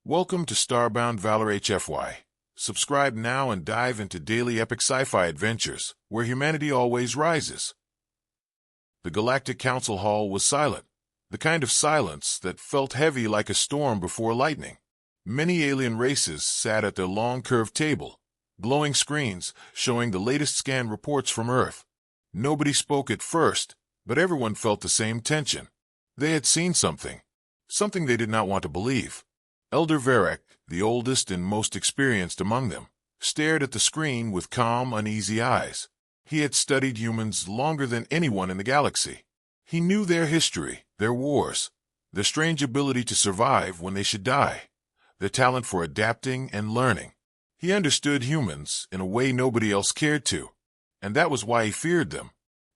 Welcome to Starbound Valor HFY. Subscribe now and dive into daily epic sci-fi adventures, where humanity always rises. The Galactic Council hall was silent, the kind of silence that felt heavy like a storm before lightning. Many alien races sat at their long curved table, glowing screens showing the latest scan reports from Earth. Nobody spoke at first, but everyone felt the same tension. They had seen something they did not want to believe. Elder Varek, the oldest and most experienced among them, stared at the screen with calm, uneasy eyes. He had studied humans longer than anyone in the galaxy. He knew their history, their wars, their strange ability to survive when they should die, their talent for adapting and learning. He understood humans in a way nobody else cared to, and that was why he feared them.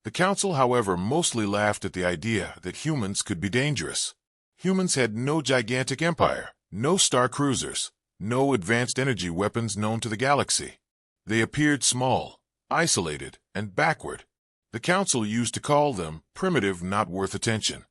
The Council, however, mostly laughed at the idea that humans could be dangerous. Humans had no gigantic empire, no star cruisers, no advanced energy weapons known to the galaxy. They appeared small, isolated, and backward. The Council used to call them primitive, not worth attention.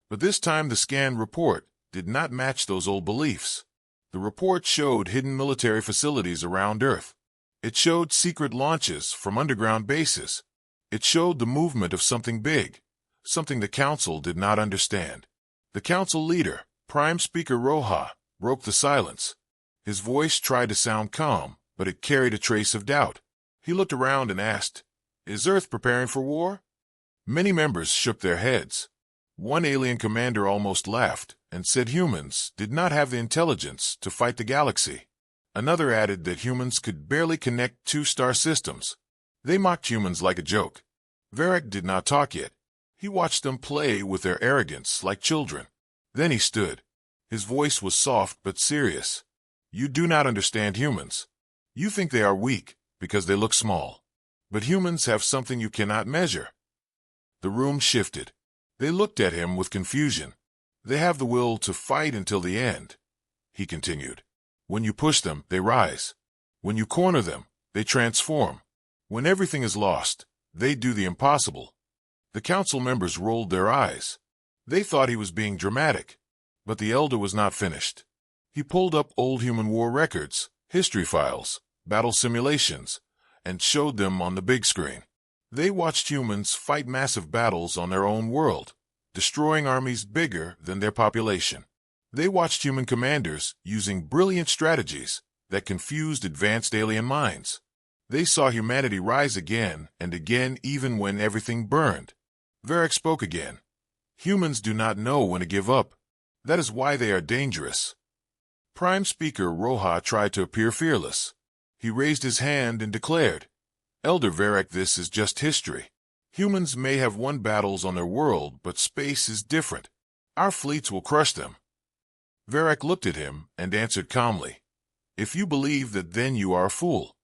But this time the scan report did not match those old beliefs. The report showed hidden military facilities around Earth. It showed secret launches from underground bases. It showed the movement of something big, something the Council did not understand. The Council leader, Prime Speaker Roja, broke the silence. His voice tried to sound calm, but it carried a trace of doubt. He looked around and asked, "Is Earth preparing for war?" Many members shook their heads. One alien commander almost laughed and said humans did not have the intelligence to fight the galaxy. Another added that humans could barely connect two star systems. They mocked humans like a joke. Varek did not talk yet. He watched them play with their arrogance like children. Then he stood. His voice was soft but serious. "You do not understand humans. You think they are weak because they look small. But humans have something you cannot measure." The room shifted. They looked at him with confusion. "They have the will to fight until the end," he continued. "When you push them, they rise. When you corner them, they transform. When everything is lost, they do the impossible." The Council members rolled their eyes. They thought he was being dramatic. But the elder was not finished. He pulled up old human war records, history files, battle simulations, and showed them on the big screen. They watched humans fight massive battles on their own world, destroying armies bigger than their population. They watched human commanders using brilliant strategies that confused advanced alien minds. They saw humanity rise again and again even when everything burned. Varek spoke again. "Humans do not know when to give up. That is why they are dangerous." Prime Speaker Roja tried to appear fearless. He raised his hand and declared, "Elder Varek, this is just history. Humans may have won battles on their world, but space is different. Our fleets will crush them." Varek looked at him and answered calmly, "If you believe that, then you are a fool."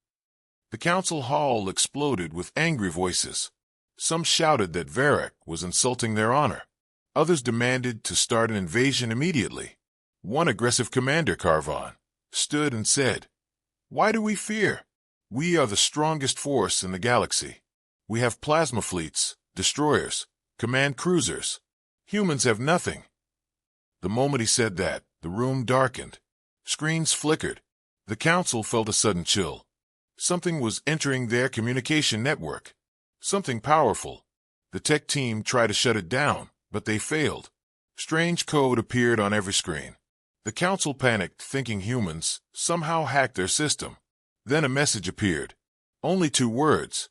The Council hall exploded with angry voices. Some shouted that Varek was insulting their honor. Others demanded to start an invasion immediately. One aggressive commander, Carvon, stood and said, "Why do we fear? We are the strongest force in the galaxy. We have plasma fleets, destroyers, command cruisers. Humans have nothing." The moment he said that, the room darkened. Screens flickered. The Council felt a sudden chill. Something was entering their communication network. Something powerful. The tech team tried to shut it down, but they failed. Strange code appeared on every screen. The Council panicked, thinking humans somehow hacked their system. Then a message appeared. Only 2 words.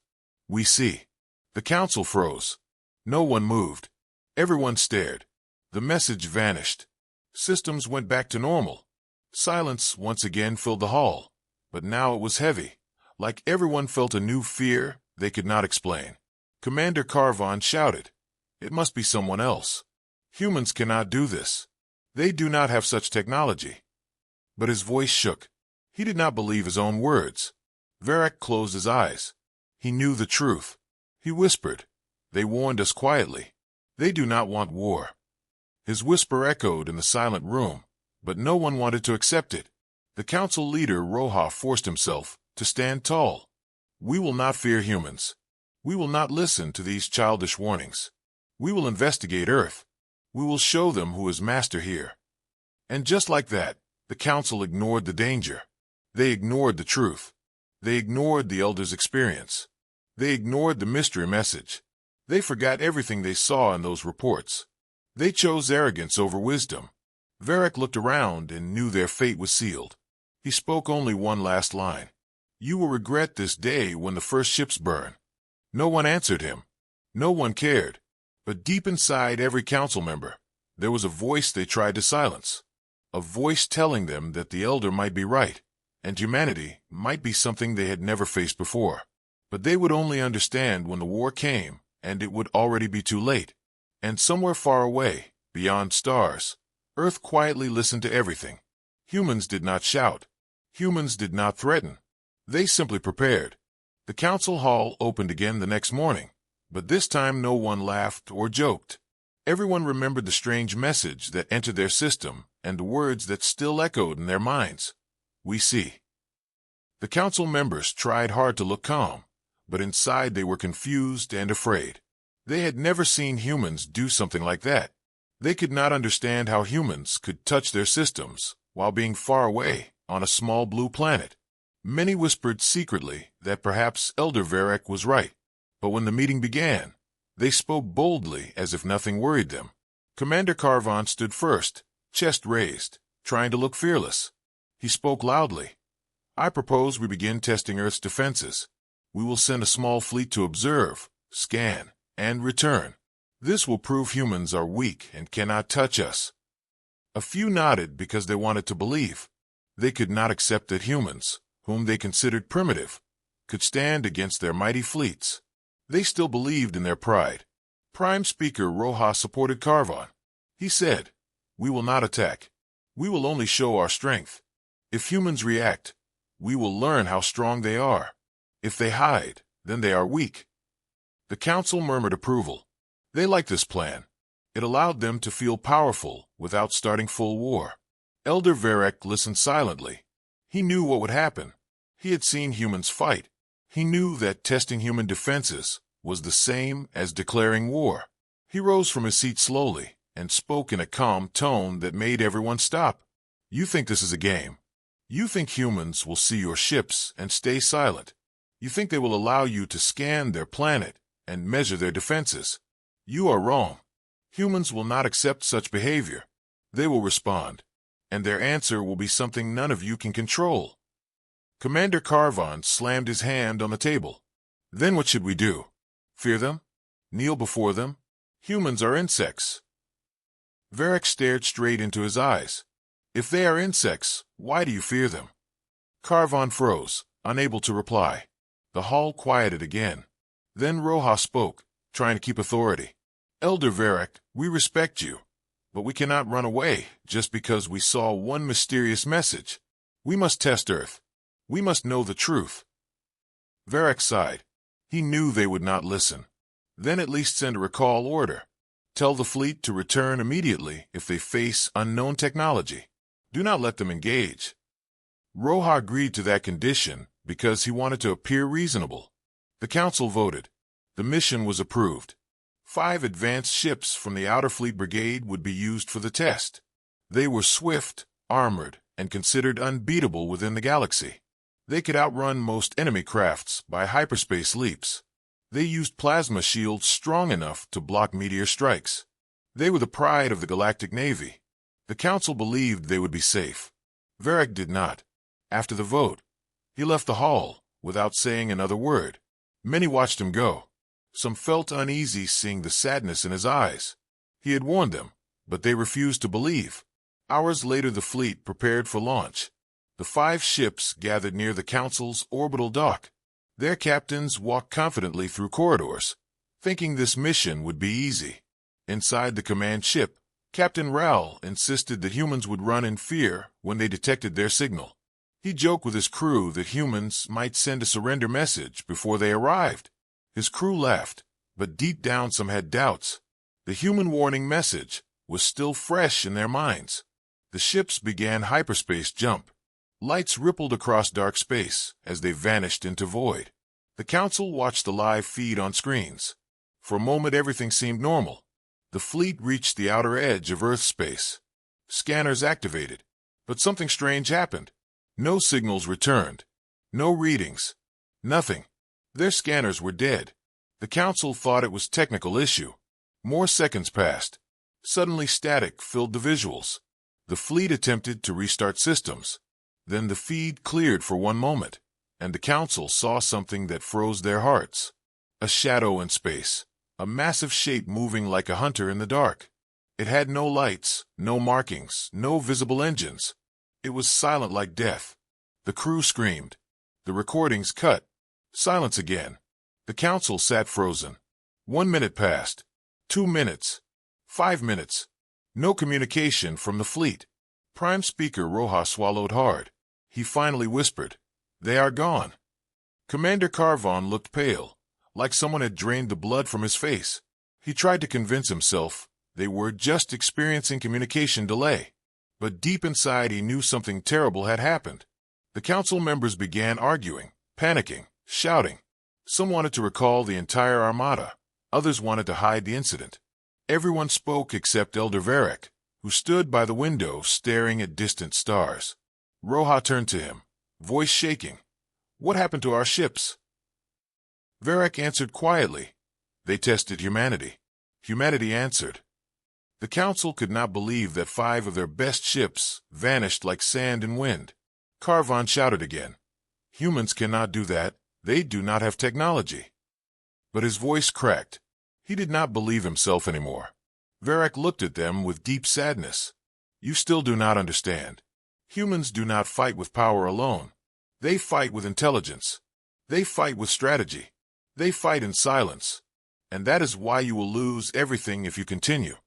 "We see." The Council froze. No one moved. Everyone stared. The message vanished. Systems went back to normal. Silence once again filled the hall. But now it was heavy. Like everyone felt a new fear they could not explain. Commander Carvon shouted, "It must be someone else. Humans cannot do this. They do not have such technology." But his voice shook. He did not believe his own words. Varek closed his eyes. He knew the truth. He whispered, "They warned us quietly. They do not want war." His whisper echoed in the silent room, but no one wanted to accept it. The Council leader Roja forced himself to stand tall. "We will not fear humans. We will not listen to these childish warnings. We will investigate Earth. We will show them who is master here." And just like that, The council ignored the danger. They ignored the truth. They ignored the elders' experience. They ignored the mystery message. They forgot everything they saw in those reports. They chose arrogance over wisdom. Varric looked around and knew their fate was sealed. He spoke only one last line. "You will regret this day when the first ships burn." No one answered him. No one cared. But deep inside every council member, there was a voice they tried to silence. A voice telling them that the elder might be right, and humanity might be something they had never faced before. But they would only understand when the war came, and it would already be too late. And somewhere far away, beyond stars, Earth quietly listened to everything. Humans did not shout. Humans did not threaten. They simply prepared. The council hall opened again the next morning, but this time no one laughed or joked. Everyone remembered the strange message that entered their system and the words that still echoed in their minds. "We see." The council members tried hard to look calm, but inside they were confused and afraid. They had never seen humans do something like that. They could not understand how humans could touch their systems while being far away on a small blue planet. Many whispered secretly that perhaps Elder Varric was right, but when the meeting began, they spoke boldly as if nothing worried them. Commander Carvon stood first, chest raised, trying to look fearless. He spoke loudly. "I propose we begin testing Earth's defenses. We will send a small fleet to observe, scan, and return. This will prove humans are weak and cannot touch us." A few nodded because they wanted to believe. They could not accept that humans, whom they considered primitive, could stand against their mighty fleets. They still believed in their pride. Prime Speaker Rojas supported Carvon. He said, "We will not attack. We will only show our strength. If humans react, we will learn how strong they are. If they hide, then they are weak." The council murmured approval. They liked this plan. It allowed them to feel powerful without starting full war. Elder Varric listened silently. He knew what would happen. He had seen humans fight. He knew that testing human defenses was the same as declaring war. He rose from his seat slowly and spoke in a calm tone that made everyone stop. "You think this is a game. You think humans will see your ships and stay silent. You think they will allow you to scan their planet and measure their defenses. You are wrong. Humans will not accept such behavior. They will respond, and their answer will be something none of you can control." Commander Carvon slammed his hand on the table. "Then what should we do? Fear them? Kneel before them? Humans are insects." Varric stared straight into his eyes. "If they are insects, why do you fear them?" Carvon froze, unable to reply. The hall quieted again. Then Rojas spoke, trying to keep authority. "Elder Varric, we respect you, but we cannot run away just because we saw one mysterious message. We must test Earth. We must know the truth." Varric sighed. He knew they would not listen. "Then at least send a recall order. Tell the fleet to return immediately if they face unknown technology. Do not let them engage." Rojas agreed to that condition because he wanted to appear reasonable. The council voted. The mission was approved. 5 advanced ships from the Outer Fleet Brigade would be used for the test. They were swift, armored, and considered unbeatable within the galaxy. They could outrun most enemy crafts by hyperspace leaps. They used plasma shields strong enough to block meteor strikes. They were the pride of the Galactic Navy. The council believed they would be safe. Varric did not. After the vote, he left the hall without saying another word. Many watched him go. Some felt uneasy seeing the sadness in his eyes. He had warned them, but they refused to believe. Hours later, the fleet prepared for launch. The 5 ships gathered near the council's orbital dock. Their captains walked confidently through corridors, thinking this mission would be easy. Inside the command ship, Captain Raoul insisted that humans would run in fear when they detected their signal. He joked with his crew that humans might send a surrender message before they arrived. His crew laughed, but deep down some had doubts. The human warning message was still fresh in their minds. The ships began hyperspace jump. Lights rippled across dark space as they vanished into void. The council watched the live feed on screens. For a moment everything seemed normal. The fleet reached the outer edge of Earth space. Scanners activated. But something strange happened. No signals returned. No readings. Nothing. Their scanners were dead. The council thought it was a technical issue. More seconds passed. Suddenly static filled the visuals. The fleet attempted to restart systems. Then the feed cleared for one moment, and the council saw something that froze their hearts. A shadow in space. A massive shape moving like a hunter in the dark. It had no lights, no markings, no visible engines. It was silent like death. The crew screamed. The recordings cut. Silence again. The council sat frozen. 1 minute passed. 2 minutes. 5 minutes. No communication from the fleet. Prime Speaker Roja swallowed hard. He finally whispered, "They are gone." Commander Carvon looked pale, like someone had drained the blood from his face. He tried to convince himself they were just experiencing communication delay. But deep inside he knew something terrible had happened. The council members began arguing, panicking, shouting. Some wanted to recall the entire armada. Others wanted to hide the incident. Everyone spoke except Elder Varric, who stood by the window staring at distant stars. Roja turned to him, voice shaking. "What happened to our ships?" Varric answered quietly. "They tested humanity." Humanity answered. The council could not believe that 5 of their best ships vanished like sand in wind. Carvon shouted again. "Humans cannot do that. They do not have technology." But his voice cracked. He did not believe himself anymore. Varric looked at them with deep sadness. "You still do not understand. Humans do not fight with power alone. They fight with intelligence. They fight with strategy. They fight in silence. And that is why you will lose everything if you continue."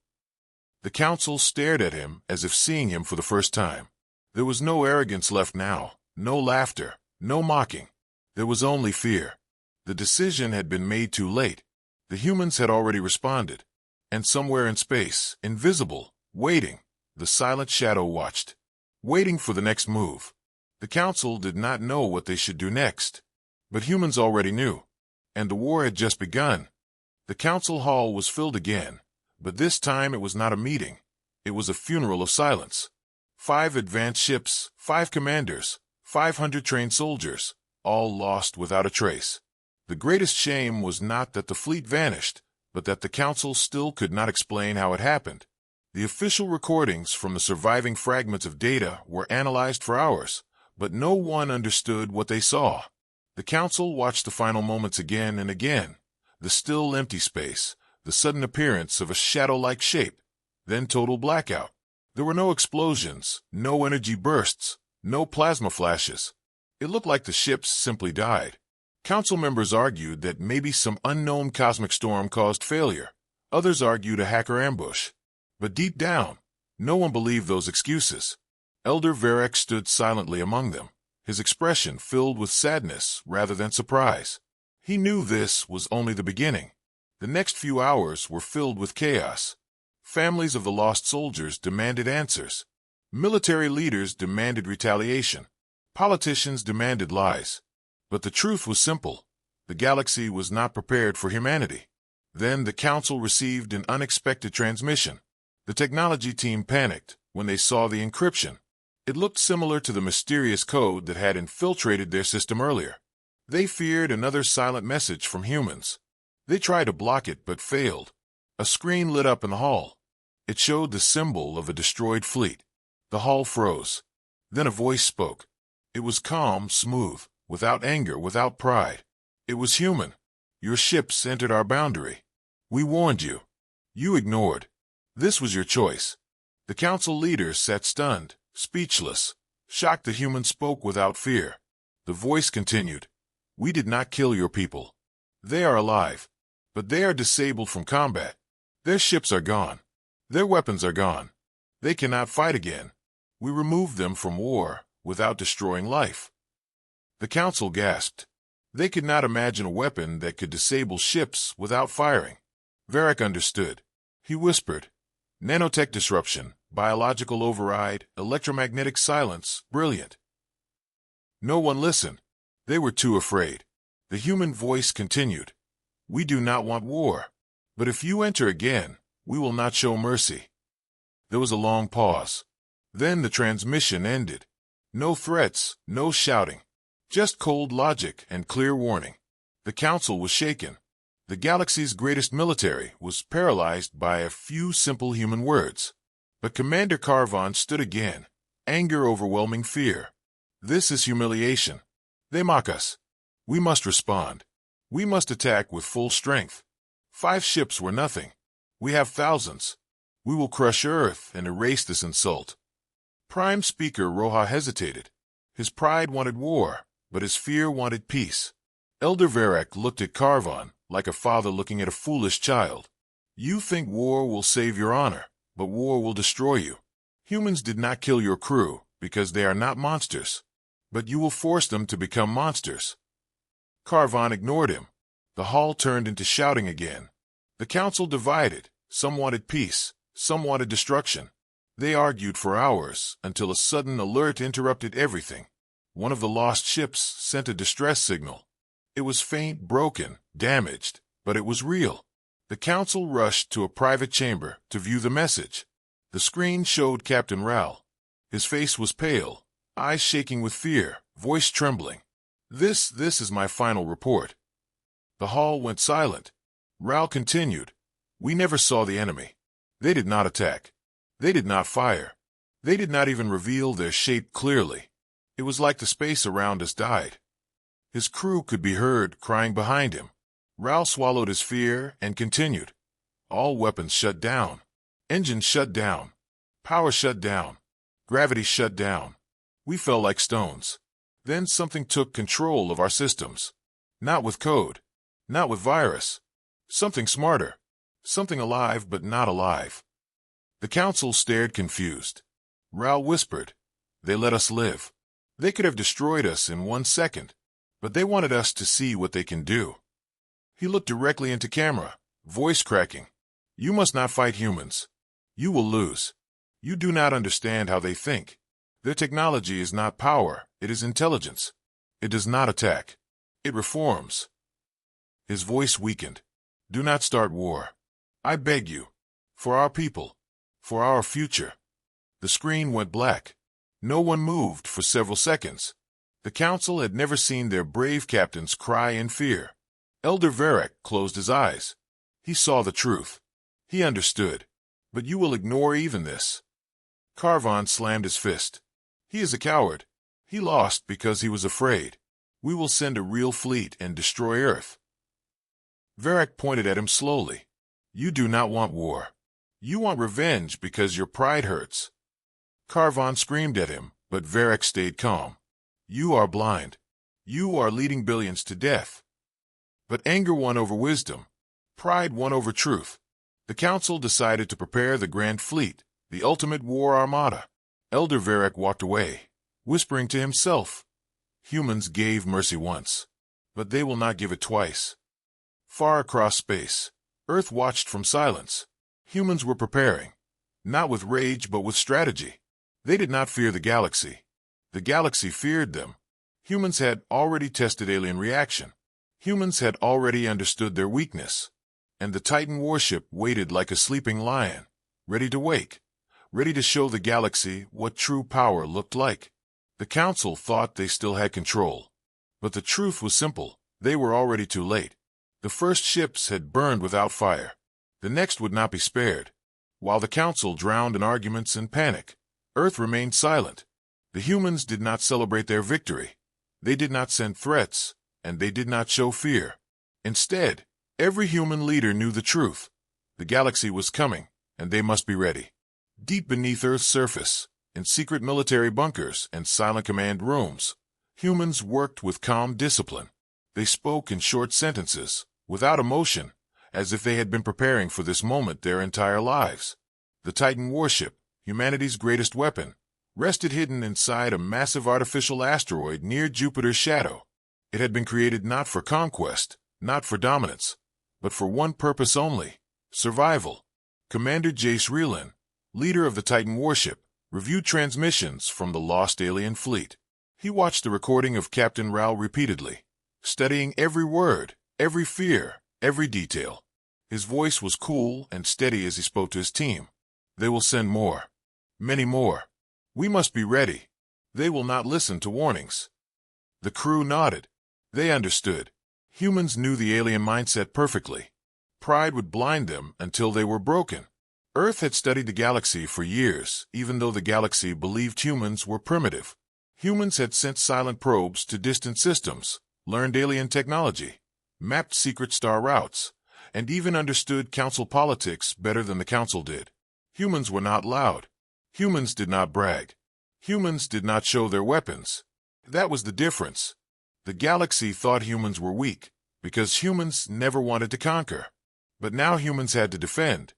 The council stared at him as if seeing him for the first time. There was no arrogance left now, no laughter, no mocking. There was only fear. The decision had been made too late. The humans had already responded. And somewhere in space, invisible, waiting, the silent shadow watched. Waiting for the next move. The council did not know what they should do next. But humans already knew. And the war had just begun. The council hall was filled again. But this time it was not a meeting. It was a funeral of silence. 5 advanced ships, 5 commanders, 500 trained soldiers, all lost without a trace. The greatest shame was not that the fleet vanished, but that the council still could not explain how it happened. The official recordings from the surviving fragments of data were analyzed for hours, but no one understood what they saw. The council watched the final moments again and again. The still empty space, the sudden appearance of a shadow-like shape, then total blackout. There were no explosions, no energy bursts, no plasma flashes. It looked like the ships simply died. Council members argued that maybe some unknown cosmic storm caused failure. Others argued a hacker ambush. But deep down, no one believed those excuses. Elder Varric stood silently among them, his expression filled with sadness rather than surprise. He knew this was only the beginning. The next few hours were filled with chaos. Families of the lost soldiers demanded answers. Military leaders demanded retaliation. Politicians demanded lies. But the truth was simple. The galaxy was not prepared for humanity. Then the council received an unexpected transmission. The technology team panicked when they saw the encryption. It looked similar to the mysterious code that had infiltrated their system earlier. They feared another silent message from humans. They tried to block it but failed. A screen lit up in the hall. It showed the symbol of a destroyed fleet. The hall froze. Then a voice spoke. It was calm, smooth, without anger, without pride. It was human. "Your ships entered our boundary. We warned you. You ignored. This was your choice." The council leaders sat stunned, speechless. Shocked, the human spoke without fear. The voice continued. "We did not kill your people. They are alive. But they are disabled from combat. Their ships are gone. Their weapons are gone. They cannot fight again. We removed them from war without destroying life." The council gasped. They could not imagine a weapon that could disable ships without firing. Varric understood. He whispered, "Nanotech disruption, biological override, electromagnetic silence, brilliant." No one listened. They were too afraid. The human voice continued. "We do not want war. But if you enter again, we will not show mercy." There was a long pause. Then the transmission ended. No threats, no shouting. Just cold logic and clear warning. The council was shaken. The galaxy's greatest military was paralyzed by a few simple human words. But Commander Carvon stood again, anger overwhelming fear. This is humiliation. They mock us. We must respond. We must attack with full strength. 5 ships were nothing. We have thousands. We will crush Earth and erase this insult. Prime Speaker Roja hesitated. His pride wanted war, but his fear wanted peace. Elder Varek looked at Carvon like a father looking at a foolish child. You think war will save your honor, but war will destroy you. Humans did not kill your crew because they are not monsters, but you will force them to become monsters. Carvon ignored him. The hall turned into shouting again. The council divided. Some wanted peace, some wanted destruction. They argued for hours until a sudden alert interrupted everything. One of the lost ships sent a distress signal. It was faint, broken, damaged, but it was real. The council rushed to a private chamber to view the message. The screen showed Captain Ral. His face was pale, eyes shaking with fear, voice trembling. This is my final report. The hall went silent. Ral continued. We never saw the enemy. They did not attack. They did not fire. They did not even reveal their shape clearly. It was like the space around us died. His crew could be heard crying behind him. Ral swallowed his fear and continued. All weapons shut down. Engines shut down. Power shut down. Gravity shut down. We fell like stones. Then something took control of our systems. Not with code. Not with virus. Something smarter. Something alive but not alive. The council stared confused. Ral whispered. They let us live. They could have destroyed us in 1 second, but they wanted us to see what they can do. He looked directly into camera, voice cracking. You must not fight humans. You will lose. You do not understand how they think. Their technology is not power, it is intelligence. It does not attack. It reforms. His voice weakened. Do not start war. I beg you. For our people. For our future. The screen went black. No one moved for several seconds. The council had never seen their brave captains cry in fear. Elder Varek closed his eyes. He saw the truth. He understood. But you will ignore even this. Carvon slammed his fist. He is a coward. He lost because he was afraid. We will send a real fleet and destroy Earth. Varek pointed at him slowly. You do not want war. You want revenge because your pride hurts. Carvon screamed at him, but Varek stayed calm. You are blind. You are leading billions to death. But anger won over wisdom. Pride won over truth. The council decided to prepare the Grand Fleet, the ultimate war armada. Elder Varek walked away, whispering to himself. Humans gave mercy once, but they will not give it twice. Far across space, Earth watched from silence. Humans were preparing, not with rage but with strategy. They did not fear the galaxy. The galaxy feared them. Humans had already tested alien reaction. Humans had already understood their weakness. And the Titan warship waited like a sleeping lion, ready to wake, ready to show the galaxy what true power looked like. The council thought they still had control. But the truth was simple. They were already too late. The first ships had burned without fire. The next would not be spared. While the council drowned in arguments and panic, Earth remained silent. The humans did not celebrate their victory. They did not send threats, and they did not show fear. Instead, every human leader knew the truth. The galaxy was coming, and they must be ready. Deep beneath Earth's surface, in secret military bunkers and silent command rooms, humans worked with calm discipline. They spoke in short sentences, without emotion, as if they had been preparing for this moment their entire lives. The Titan warship, humanity's greatest weapon, rested hidden inside a massive artificial asteroid near Jupiter's shadow. It had been created not for conquest, not for dominance, but for one purpose only: survival. Commander Jace Reelin, leader of the Titan warship, reviewed transmissions from the lost alien fleet. He watched the recording of Captain Ral repeatedly, studying every word, every fear, every detail. His voice was cool and steady as he spoke to his team. They will send more. Many more. We must be ready. They will not listen to warnings. The crew nodded. They understood. Humans knew the alien mindset perfectly. Pride would blind them until they were broken. Earth had studied the galaxy for years, even though the galaxy believed humans were primitive. Humans had sent silent probes to distant systems, learned alien technology, mapped secret star routes, and even understood council politics better than the council did. Humans were not loud. Humans did not brag. Humans did not show their weapons. That was the difference. The galaxy thought humans were weak, because humans never wanted to conquer. But now humans had to defend.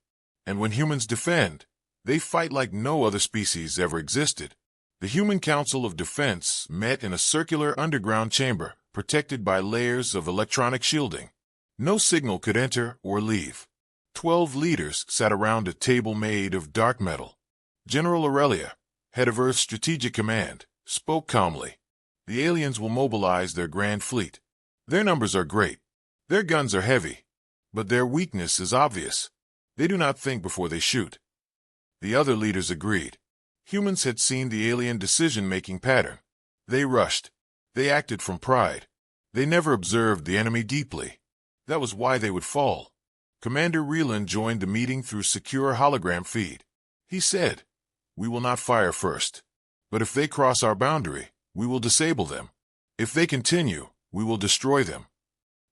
And when humans defend, they fight like no other species ever existed. The Human Council of Defense met in a circular underground chamber, protected by layers of electronic shielding. No signal could enter or leave. 12 leaders sat around a table made of dark metal. General Aurelia, head of Earth's Strategic Command, spoke calmly. The aliens will mobilize their grand fleet. Their numbers are great. Their guns are heavy. But their weakness is obvious. They do not think before they shoot. The other leaders agreed. Humans had seen the alien decision-making pattern. They rushed. They acted from pride. They never observed the enemy deeply. That was why they would fall. Commander Reeland joined the meeting through secure hologram feed. He said, "We will not fire first. But if they cross our boundary, we will disable them. If they continue, we will destroy them."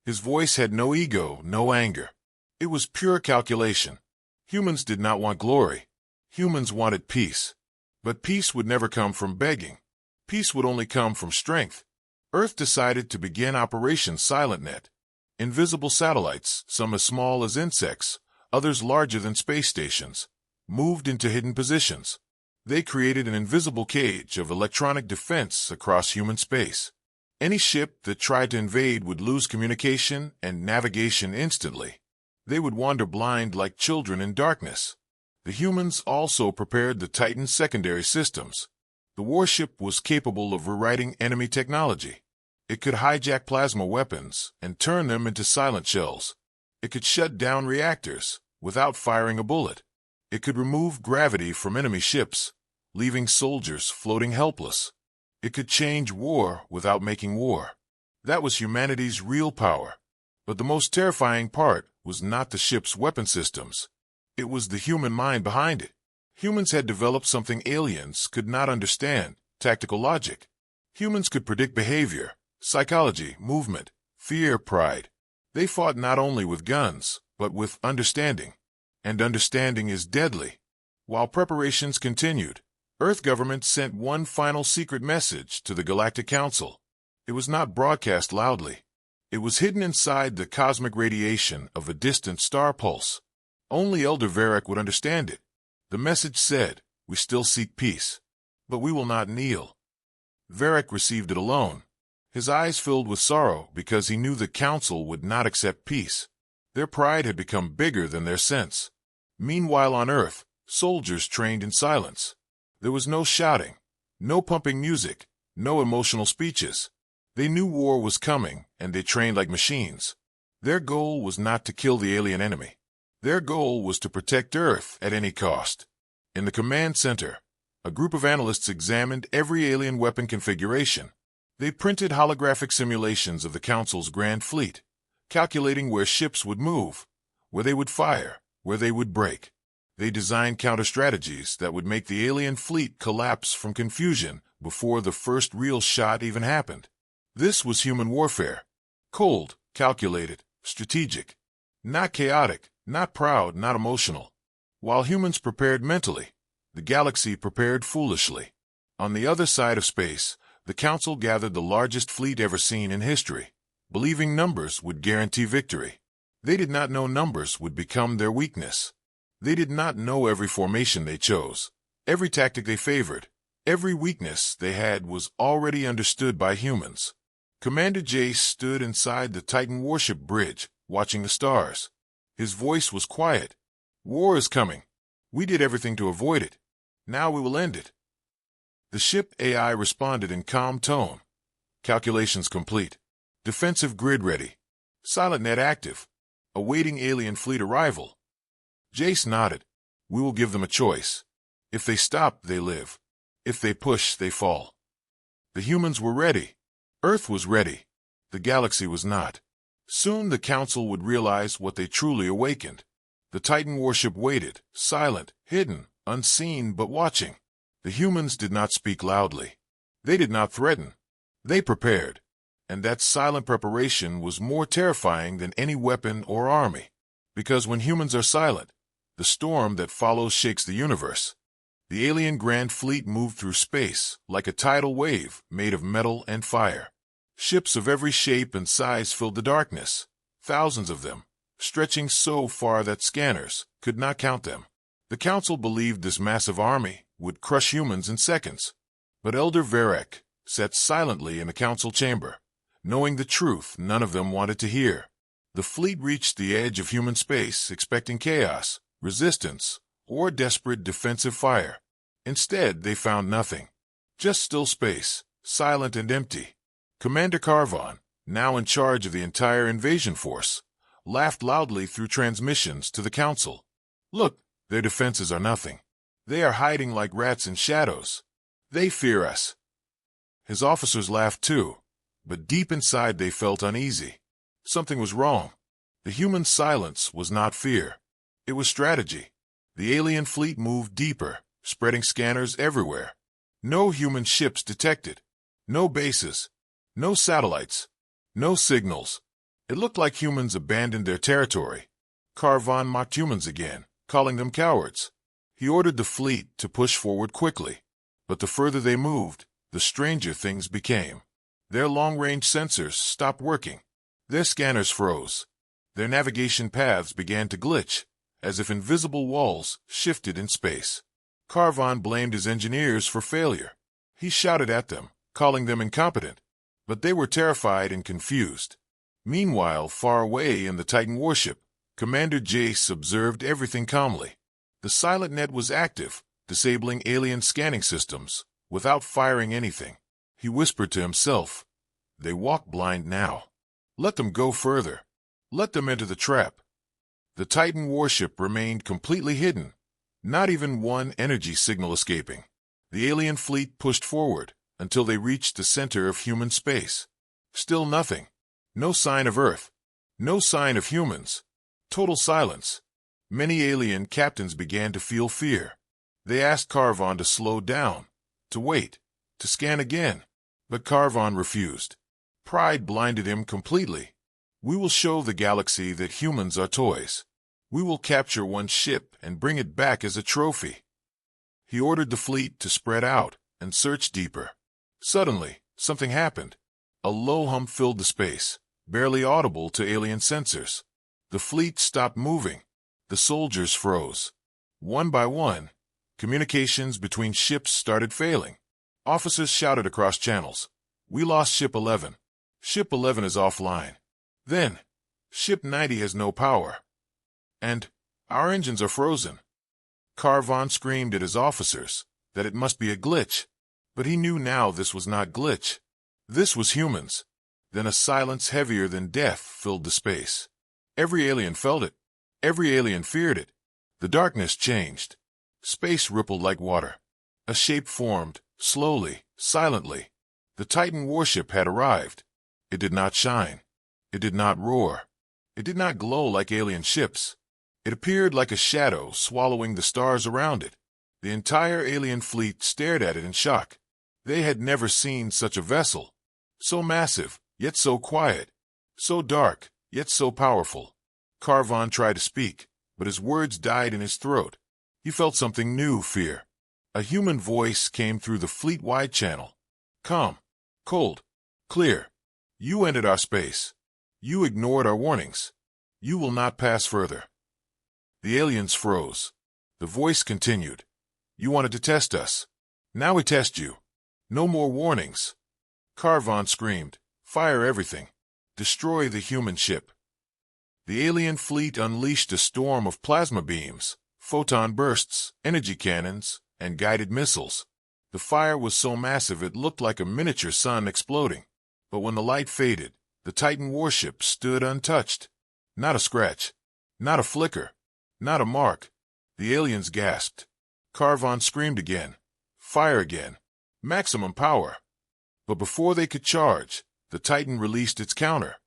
His voice had no ego, no anger. It was pure calculation. Humans did not want glory. Humans wanted peace. But peace would never come from begging. Peace would only come from strength. Earth decided to begin Operation SilentNet. Invisible satellites, some as small as insects, others larger than space stations, moved into hidden positions. They created an invisible cage of electronic defense across human space. Any ship that tried to invade would lose communication and navigation instantly. They would wander blind like children in darkness. The humans also prepared the Titan secondary systems. The warship was capable of rewriting enemy technology. It could hijack plasma weapons and turn them into silent shells. It could shut down reactors without firing a bullet. It could remove gravity from enemy ships, leaving soldiers floating helpless. It could change war without making war. That was humanity's real power. But the most terrifying part was not the ship's weapon systems. It was the human mind behind it. Humans had developed something aliens could not understand: tactical logic. Humans could predict behavior, psychology, movement, fear, pride. They fought not only with guns, but with understanding. And understanding is deadly. While preparations continued, Earth government sent one final secret message to the Galactic Council. It was not broadcast loudly. It was hidden inside the cosmic radiation of a distant star pulse. Only Elder Varric would understand it. The message said, "We still seek peace, but we will not kneel." Varric received it alone. His eyes filled with sorrow because he knew the Council would not accept peace. Their pride had become bigger than their sense. Meanwhile on Earth, soldiers trained in silence. There was no shouting, no pumping music, no emotional speeches. They knew war was coming, and they trained like machines. Their goal was not to kill the alien enemy. Their goal was to protect Earth at any cost. In the command center, a group of analysts examined every alien weapon configuration. They printed holographic simulations of the Council's grand fleet, calculating where ships would move, where they would fire, where they would break. They designed counter-strategies that would make the alien fleet collapse from confusion before the first real shot even happened. This was human warfare. Cold, calculated, strategic. Not chaotic, not proud, not emotional. While humans prepared mentally, the galaxy prepared foolishly. On the other side of space, the Council gathered the largest fleet ever seen in history, believing numbers would guarantee victory. They did not know numbers would become their weakness. They did not know every formation they chose, every tactic they favored, every weakness they had was already understood by humans. Commander Jace stood inside the Titan warship bridge, watching the stars. His voice was quiet. "War is coming. We did everything to avoid it. Now we will end it." The ship AI responded in calm tone. "Calculations complete. Defensive grid ready. SilentNet active. Awaiting alien fleet arrival." Jace nodded. "We will give them a choice. If they stop, they live. If they push, they fall. The humans were ready. Earth was ready. The galaxy was not. Soon the Council would realize what they truly awakened. The Titan warship waited, silent, hidden, unseen but watching. The humans did not speak loudly. They did not threaten. They prepared. And that silent preparation was more terrifying than any weapon or army. Because when humans are silent, the storm that follows shakes the universe. The alien Grand Fleet moved through space like a tidal wave made of metal and fire. Ships of every shape and size filled the darkness, thousands of them, stretching so far that scanners could not count them. The Council believed this massive army would crush humans in seconds. But Elder Varek sat silently in the Council chamber, knowing the truth none of them wanted to hear. The fleet reached the edge of human space expecting chaos, resistance, or desperate defensive fire. Instead, they found nothing. Just still space, silent and empty. Commander Carvon, now in charge of the entire invasion force, laughed loudly through transmissions to the Council. Look, their defenses are nothing. They are hiding like rats in shadows. They fear us. His officers laughed too, but deep inside they felt uneasy. Something was wrong. The human silence was not fear. It was strategy. The alien fleet moved deeper, spreading scanners everywhere. No human ships detected. No bases. No satellites. No signals. It looked like humans abandoned their territory. Carvon mocked humans again, calling them cowards. He ordered the fleet to push forward quickly. But the further they moved, the stranger things became. Their long-range sensors stopped working. Their scanners froze. Their navigation paths began to glitch, as if invisible walls shifted in space. Carvon blamed his engineers for failure. He shouted at them, calling them incompetent. But they were terrified and confused. Meanwhile, far away in the Titan warship, Commander Jace observed everything calmly. The silent net was active, disabling alien scanning systems, without firing anything. He whispered to himself, "They walk blind now. Let them go further. Let them enter the trap." The Titan warship remained completely hidden, not even one energy signal escaping. The alien fleet pushed forward until they reached the center of human space. Still nothing. No sign of Earth. No sign of humans. Total silence. Many alien captains began to feel fear. They asked Carvon to slow down, to wait, to scan again. But Carvon refused. Pride blinded him completely. "We will show the galaxy that humans are toys. We will capture one ship and bring it back as a trophy." He ordered the fleet to spread out and search deeper. Suddenly, something happened. A low hum filled the space, barely audible to alien sensors. The fleet stopped moving. The soldiers froze. One by one, communications between ships started failing. Officers shouted across channels, "We lost Ship 11. Ship 11 is offline." Then, "Ship 90 has no power." And, "Our engines are frozen." Carvon screamed at his officers that it must be a glitch, but he knew now this was not glitch. This was humans. Then a silence heavier than death filled the space. Every alien felt it. Every alien feared it. The darkness changed. Space rippled like water. A shape formed, slowly, silently. The Titan warship had arrived. It did not shine. It did not roar. It did not glow like alien ships. It appeared like a shadow swallowing the stars around it. The entire alien fleet stared at it in shock. They had never seen such a vessel. So massive, yet so quiet. So dark, yet so powerful. Carvon tried to speak, but his words died in his throat. He felt something new, fear. A human voice came through the fleet-wide channel. "Calm, cold, clear. You entered our space. You ignored our warnings. You will not pass further." The aliens froze. The voice continued. "You wanted to test us. Now we test you. No more warnings." Carvon screamed, "Fire everything. Destroy the human ship." The alien fleet unleashed a storm of plasma beams, photon bursts, energy cannons, and guided missiles. The fire was so massive it looked like a miniature sun exploding. But when the light faded, the Titan warship stood untouched. Not a scratch. Not a flicker. Not a mark. The aliens gasped. Carvon screamed again. Fire again. Maximum power. But before they could charge, the Titan released its counter.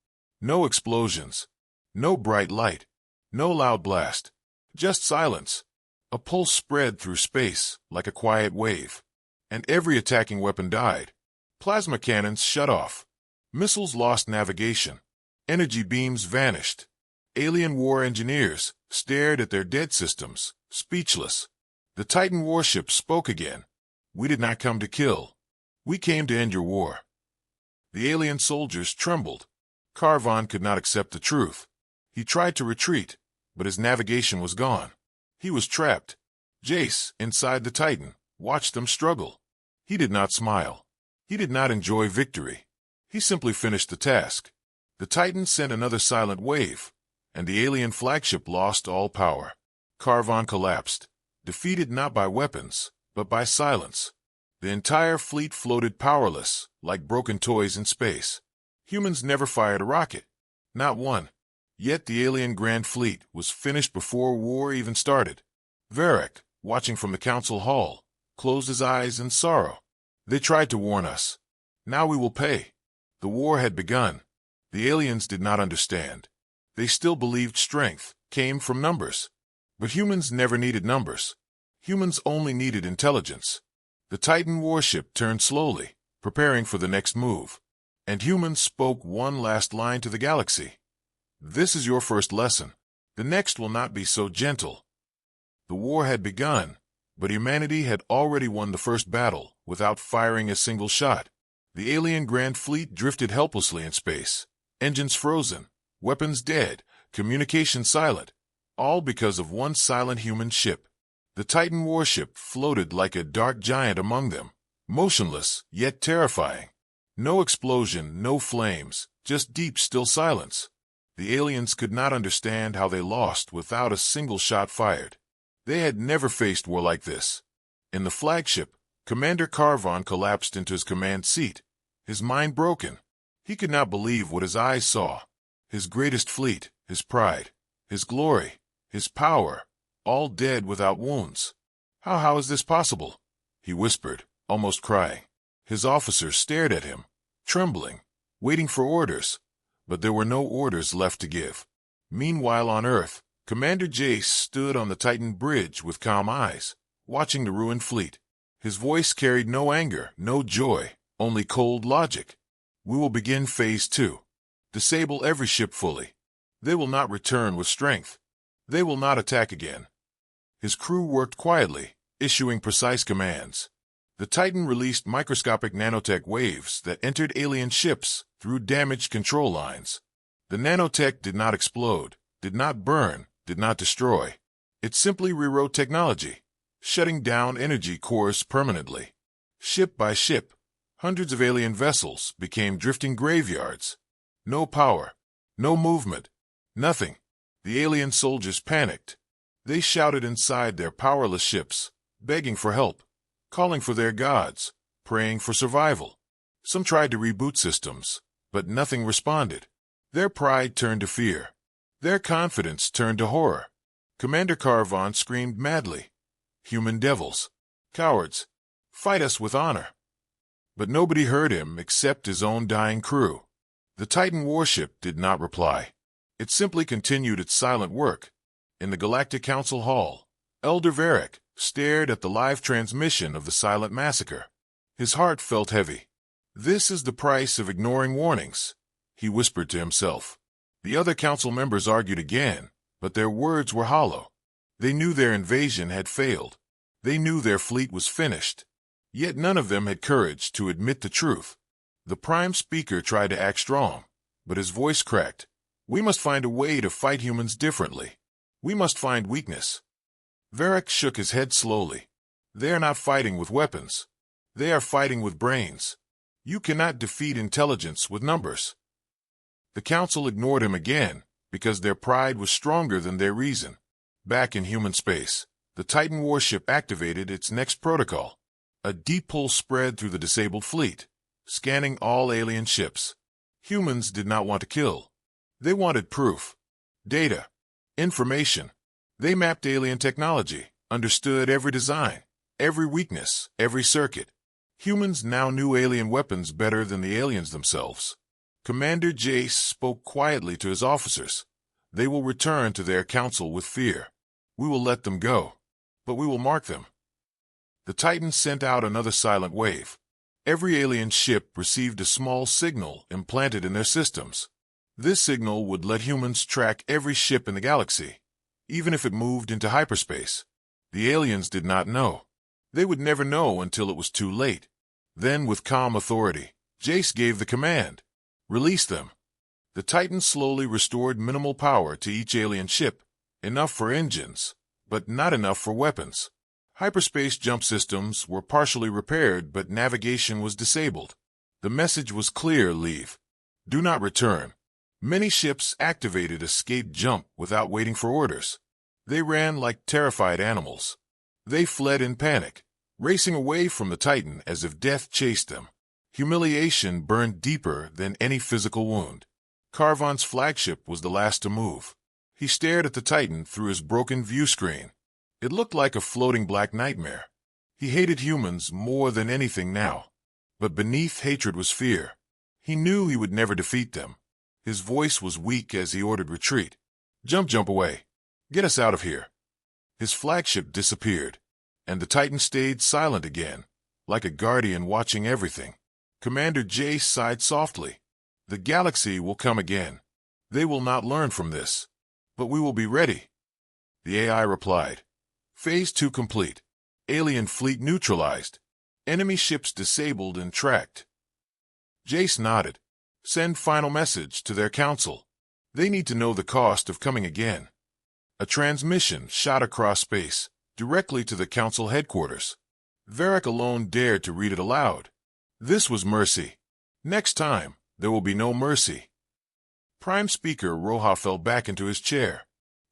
No explosions. No bright light. No loud blast. Just silence. A pulse spread through space like a quiet wave. And every attacking weapon died. Plasma cannons shut off. Missiles lost navigation. Energy beams vanished. Alien war engineers stared at their dead systems, speechless. The Titan warship spoke again. We did not come to kill. We came to end your war. The alien soldiers trembled. Carvon could not accept the truth. He tried to retreat, but his navigation was gone. He was trapped. Jace, inside the Titan, watched them struggle. He did not smile. He did not enjoy victory. He simply finished the task. The Titan sent another silent wave, and the alien flagship lost all power. Carvon collapsed, defeated not by weapons, but by silence. The entire fleet floated powerless, like broken toys in space. Humans never fired a rocket. Not one. Yet the alien Grand Fleet was finished before war even started. Varric, watching from the council hall, closed his eyes in sorrow. They tried to warn us. Now we will pay. The war had begun. The aliens did not understand. They still believed strength came from numbers. But humans never needed numbers. Humans only needed intelligence. The Titan warship turned slowly, preparing for the next move. And humans spoke one last line to the galaxy. This is your first lesson. The next will not be so gentle. The war had begun, but humanity had already won the first battle without firing a single shot. The alien Grand Fleet drifted helplessly in space, engines frozen, weapons dead, communication silent, all because of one silent human ship. The Titan warship floated like a dark giant among them, motionless yet terrifying. No explosion, no flames, just deep, still silence. The aliens could not understand how they lost without a single shot fired. They had never faced war like this. In the flagship, Commander Carvon collapsed into his command seat, his mind broken. He could not believe what his eyes saw. His greatest fleet, his pride, his glory, his power, all dead without wounds. How is this possible? He whispered, almost crying. His officers stared at him, trembling, waiting for orders. But there were no orders left to give. Meanwhile on Earth, Commander Jace stood on the Titan bridge with calm eyes, watching the ruined fleet. His voice carried no anger, no joy, only cold logic. We will begin Phase 2. Disable every ship fully. They will not return with strength. They will not attack again. His crew worked quietly, issuing precise commands. The Titan released microscopic nanotech waves that entered alien ships through damaged control lines. The nanotech did not explode, did not burn, did not destroy. It simply rewrote technology, shutting down energy cores permanently. Ship by ship, hundreds of alien vessels became drifting graveyards. No power, no movement, nothing. The alien soldiers panicked. They shouted inside their powerless ships, begging for help, calling for their gods, praying for survival. Some tried to reboot systems, but nothing responded. Their pride turned to fear. Their confidence turned to horror. Commander Carvon screamed madly, "Human devils! Cowards! Fight us with honor!" But nobody heard him except his own dying crew. The Titan warship did not reply. It simply continued its silent work. In the Galactic Council hall, Elder Varric stared at the live transmission of the silent massacre. His heart felt heavy. This is the price of ignoring warnings, he whispered to himself. The other council members argued again, but their words were hollow. They knew their invasion had failed. They knew their fleet was finished. Yet none of them had courage to admit the truth. The prime speaker tried to act strong, but his voice cracked. We must find a way to fight humans differently. We must find weakness. Varric shook his head slowly. They are not fighting with weapons. They are fighting with brains. You cannot defeat intelligence with numbers. The council ignored him again, because their pride was stronger than their reason. Back in human space, the Titan warship activated its next protocol. A deep pulse spread through the disabled fleet, scanning all alien ships. Humans did not want to kill. They wanted proof. Data. Information. They mapped alien technology, understood every design, every weakness, every circuit. Humans now knew alien weapons better than the aliens themselves. Commander Jace spoke quietly to his officers. They will return to their council with fear. We will let them go, but we will mark them. The Titans sent out another silent wave. Every alien ship received a small signal implanted in their systems. This signal would let humans track every ship in the galaxy, even if it moved into hyperspace. The aliens did not know. They would never know until it was too late. Then, with calm authority, Jace gave the command. Release them. The Titans slowly restored minimal power to each alien ship, enough for engines, but not enough for weapons. Hyperspace jump systems were partially repaired, but navigation was disabled. The message was clear: leave. Do not return. Many ships activated escape jump without waiting for orders. They ran like terrified animals. They fled in panic, racing away from the Titan as if death chased them. Humiliation burned deeper than any physical wound. Carvon's flagship was the last to move. He stared at the Titan through his broken view screen. It looked like a floating black nightmare. He hated humans more than anything now. But beneath hatred was fear. He knew he would never defeat them. His voice was weak as he ordered retreat. Jump away. Get us out of here. His flagship disappeared, and the Titan stayed silent again, like a guardian watching everything. Commander Jace sighed softly. The galaxy will come again. They will not learn from this. But we will be ready. The AI replied. Phase 2 complete. Alien fleet neutralized. Enemy ships disabled and tracked. Jace nodded. Send final message to their council. They need to know the cost of coming again. A transmission shot across space, directly to the council headquarters. Varric alone dared to read it aloud. This was mercy. Next time, there will be no mercy. Prime Speaker Roja fell back into his chair.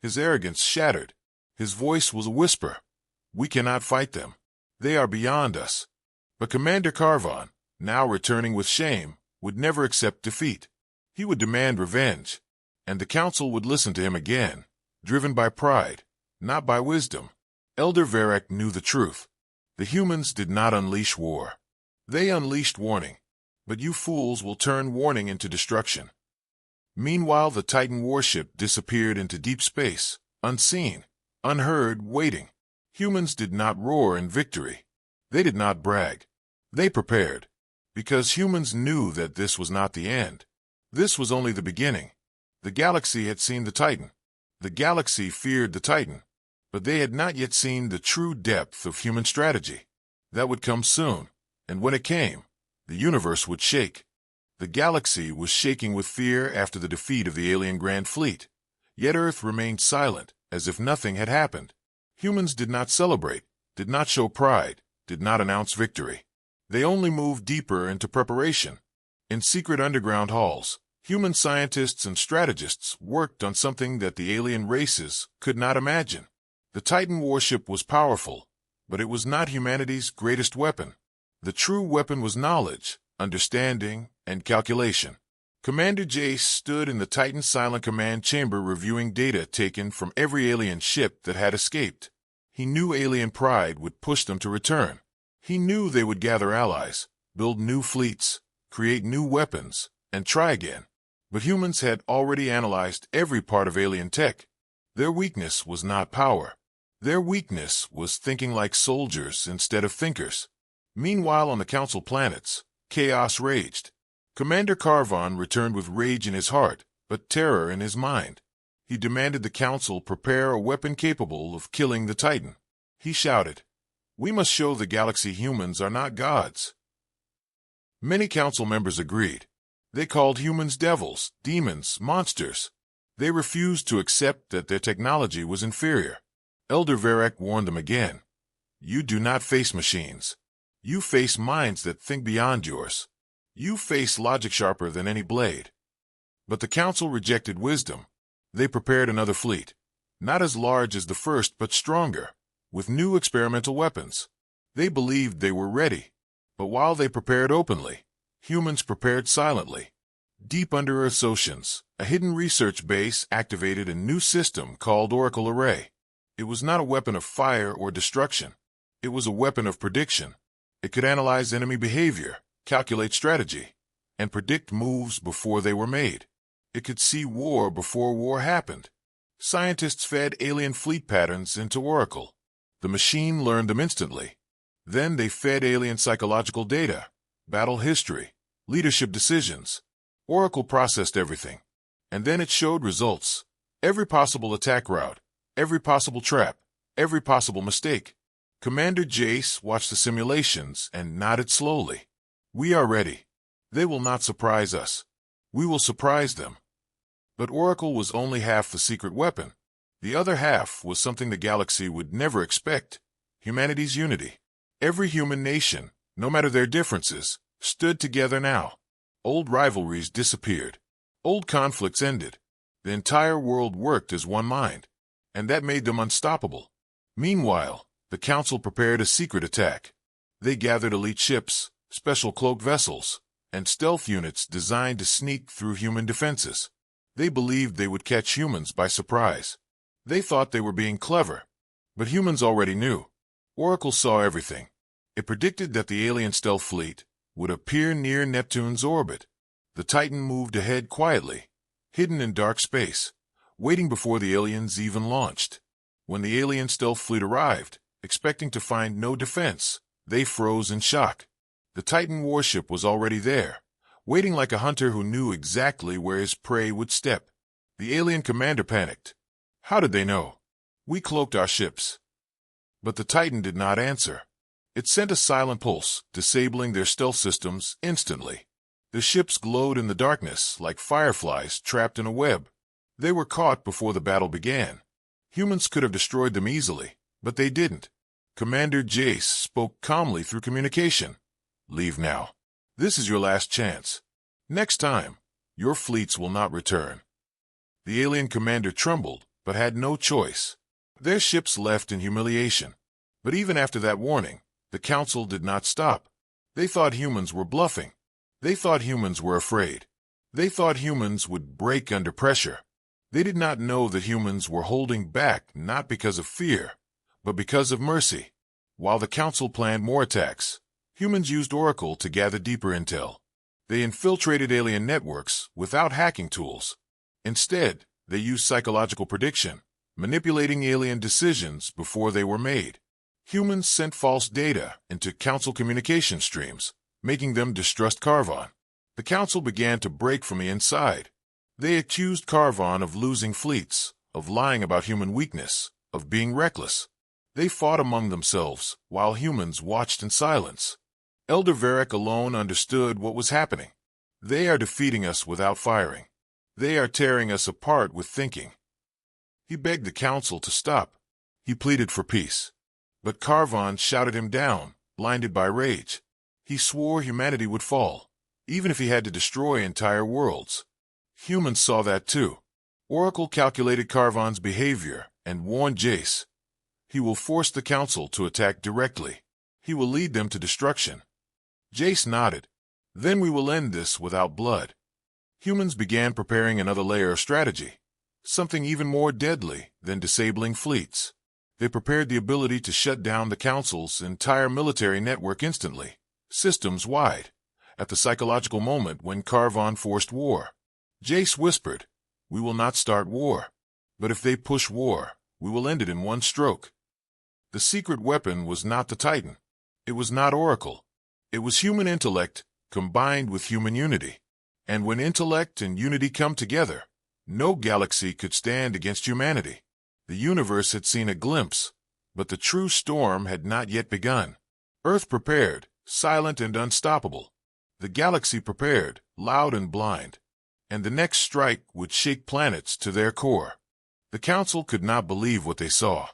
His arrogance shattered. His voice was a whisper. We cannot fight them. They are beyond us. But Commander Carvon, now returning with shame, would never accept defeat. He would demand revenge, and the council would listen to him again, driven by pride, not by wisdom. Elder Varric knew the truth. The humans did not unleash war. They unleashed warning. But you fools will turn warning into destruction. Meanwhile, the Titan warship disappeared into deep space, unseen, unheard, waiting. Humans did not roar in victory. They did not brag. They prepared. Because humans knew that this was not the end. This was only the beginning. The galaxy had seen the Titan. The galaxy feared the Titan. But they had not yet seen the true depth of human strategy. That would come soon, and when it came, the universe would shake. The galaxy was shaking with fear after the defeat of the alien Grand Fleet. Yet Earth remained silent, as if nothing had happened. Humans did not celebrate, did not show pride, did not announce victory. They only moved deeper into preparation. In secret underground halls, human scientists and strategists worked on something that the alien races could not imagine. The Titan warship was powerful, but it was not humanity's greatest weapon. The true weapon was knowledge, understanding, and calculation. Commander Jace stood in the Titan silent command chamber reviewing data taken from every alien ship that had escaped. He knew alien pride would push them to return. He knew they would gather allies, build new fleets, create new weapons, and try again. But humans had already analyzed every part of alien tech. Their weakness was not power. Their weakness was thinking like soldiers instead of thinkers. Meanwhile, on the council planets, chaos raged. Commander Carvon returned with rage in his heart, but terror in his mind. He demanded the council prepare a weapon capable of killing the Titan. He shouted, "We must show the galaxy humans are not gods." Many council members agreed. They called humans devils, demons, monsters. They refused to accept that their technology was inferior. Elder Varric warned them again. You do not face machines. You face minds that think beyond yours. You face logic sharper than any blade. But the council rejected wisdom. They prepared another fleet, not as large as the first but stronger, with new experimental weapons. They believed they were ready. But while they prepared openly, humans prepared silently. Deep under Earth's oceans, a hidden research base activated a new system called Oracle Array. It was not a weapon of fire or destruction. It was a weapon of prediction. It could analyze enemy behavior, calculate strategy, and predict moves before they were made. It could see war before war happened. Scientists fed alien fleet patterns into Oracle. The machine learned them instantly. Then they fed alien psychological data, battle history, leadership decisions. Oracle processed everything. And then it showed results. Every possible attack route, every possible trap, every possible mistake. Commander Jace watched the simulations and nodded slowly. We are ready. They will not surprise us. We will surprise them. But Oracle was only half the secret weapon. The other half was something the galaxy would never expect: humanity's unity. Every human nation, no matter their differences, stood together now. Old rivalries disappeared. Old conflicts ended. The entire world worked as one mind, and that made them unstoppable. Meanwhile, the Council prepared a secret attack. They gathered elite ships, special cloaked vessels, and stealth units designed to sneak through human defenses. They believed they would catch humans by surprise. They thought they were being clever, but humans already knew. Oracle saw everything. It predicted that the alien stealth fleet would appear near Neptune's orbit. The Titan moved ahead quietly, hidden in dark space, waiting before the aliens even launched. When the alien stealth fleet arrived, expecting to find no defense, they froze in shock. The Titan warship was already there, waiting like a hunter who knew exactly where his prey would step. The alien commander panicked. How did they know? We cloaked our ships. But the Titan did not answer. It sent a silent pulse, disabling their stealth systems instantly. The ships glowed in the darkness like fireflies trapped in a web. They were caught before the battle began. Humans could have destroyed them easily, but they didn't. Commander Jace spoke calmly through communication. Leave now. This is your last chance. Next time, your fleets will not return. The alien commander trembled, but had no choice. Their ships left in humiliation. But even after that warning, the Council did not stop. They thought humans were bluffing. They thought humans were afraid. They thought humans would break under pressure. They did not know that humans were holding back not because of fear, but because of mercy. While the Council planned more attacks, humans used Oracle to gather deeper intel. They infiltrated alien networks without hacking tools. Instead, they used psychological prediction, manipulating alien decisions before they were made. Humans sent false data into Council communication streams, making them distrust Carvon. The Council began to break from the inside. They accused Carvon of losing fleets, of lying about human weakness, of being reckless. They fought among themselves, while humans watched in silence. Elder Varric alone understood what was happening. They are defeating us without firing. They are tearing us apart with thinking. He begged the Council to stop. He pleaded for peace. But Carvon shouted him down, blinded by rage. He swore humanity would fall, even if he had to destroy entire worlds. Humans saw that too. Oracle calculated Carvon's behavior and warned Jace. He will force the Council to attack directly. He will lead them to destruction. Jace nodded. Then we will end this without blood. Humans began preparing another layer of strategy, something even more deadly than disabling fleets. They prepared the ability to shut down the Council's entire military network instantly, systems-wide, at the psychological moment when Carvon forced war. Jace whispered, "We will not start war. But if they push war, we will end it in one stroke." The secret weapon was not the Titan. It was not Oracle. It was human intellect combined with human unity. And when intellect and unity come together, no galaxy could stand against humanity. The universe had seen a glimpse, but the true storm had not yet begun. Earth prepared, silent and unstoppable. The galaxy prepared, loud and blind. And the next strike would shake planets to their core. The Council could not believe what they saw.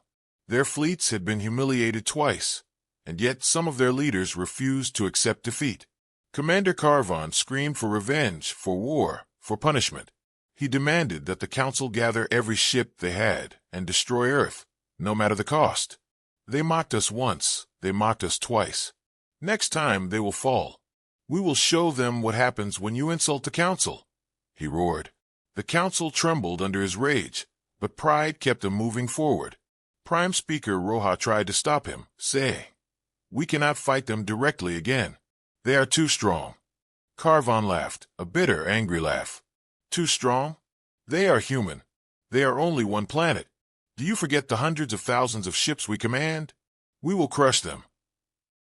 Their fleets had been humiliated twice, and yet some of their leaders refused to accept defeat. Commander Carvon screamed for revenge, for war, for punishment. He demanded that the Council gather every ship they had and destroy Earth, no matter the cost. They mocked us once, they mocked us twice. Next time they will fall. We will show them what happens when you insult the Council, he roared. The Council trembled under his rage, but pride kept them moving forward. Prime Speaker Roja tried to stop him, saying, We cannot fight them directly again. They are too strong. Carvon laughed, a bitter, angry laugh. Too strong? They are human. They are only one planet. Do you forget the hundreds of thousands of ships we command? We will crush them.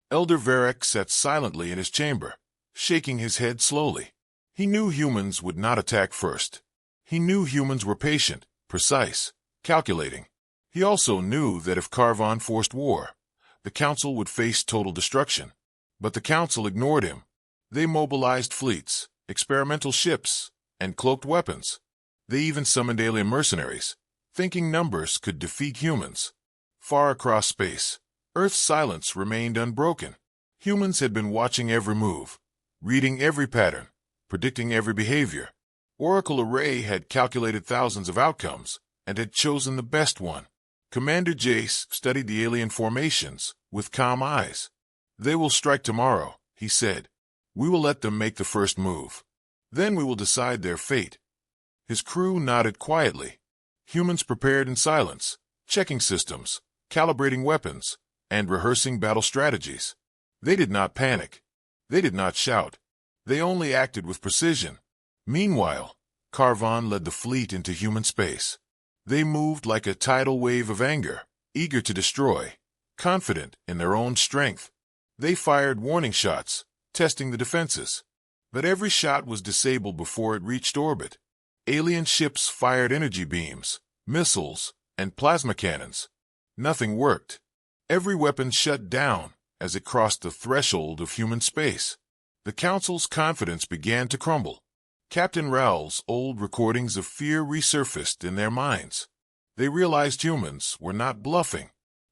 Elder Varric sat silently in his chamber, shaking his head slowly. He knew humans would not attack first. He knew humans were patient, precise, calculating. He also knew that if Carvon forced war, the Council would face total destruction. But the Council ignored him. They mobilized fleets, experimental ships, and cloaked weapons. They even summoned alien mercenaries, thinking numbers could defeat humans. Far across space, Earth's silence remained unbroken. Humans had been watching every move, reading every pattern, predicting every behavior. Oracle Array had calculated thousands of outcomes and had chosen the best one. Commander Jace studied the alien formations with calm eyes. They will strike tomorrow, he said. We will let them make the first move. Then we will decide their fate. His crew nodded quietly. Humans prepared in silence, checking systems, calibrating weapons, and rehearsing battle strategies. They did not panic. They did not shout. They only acted with precision. Meanwhile, Carvon led the fleet into human space. They moved like a tidal wave of anger, eager to destroy, confident in their own strength. They fired warning shots, testing the defenses. But every shot was disabled before it reached orbit. Alien ships fired energy beams, missiles, and plasma cannons. Nothing worked. Every weapon shut down as it crossed the threshold of human space. The Council's confidence began to crumble. Captain Raoul's old recordings of fear resurfaced in their minds. They realized humans were not bluffing,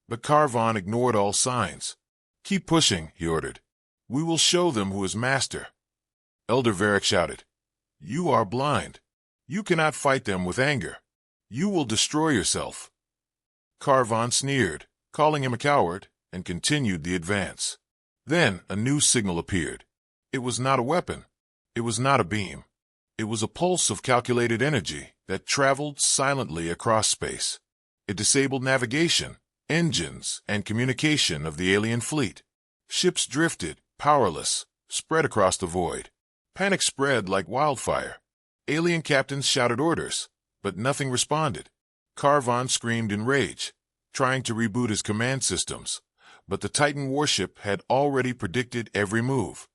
but Carvon ignored all signs. Keep pushing, he ordered. We will show them who is master. Elder Varric shouted. You are blind. You cannot fight them with anger. You will destroy yourself. Carvon sneered, calling him a coward, and continued the advance. Then a new signal appeared. It was not a weapon. It was not a beam. It was a pulse of calculated energy that traveled silently across space. It disabled navigation, engines, and communication of the alien fleet. Ships drifted, powerless, spread across the void. Panic spread like wildfire. Alien captains shouted orders, but nothing responded. Carvon screamed in rage, trying to reboot his command systems, but the Titan warship had already predicted every move.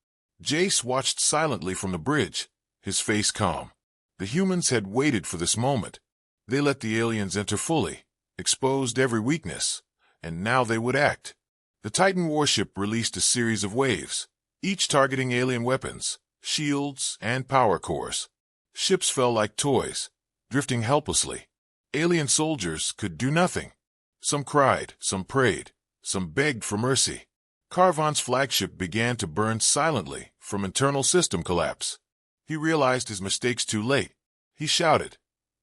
Jace watched silently from the bridge, his face calm. The humans had waited for this moment. They let the aliens enter fully, exposed every weakness, and now they would act. The Titan warship released a series of waves, each targeting alien weapons, shields, and power cores. Ships fell like toys, drifting helplessly. Alien soldiers could do nothing. Some cried, some prayed, some begged for mercy. Carvon's flagship began to burn silently from internal system collapse. He realized his mistakes too late. He shouted,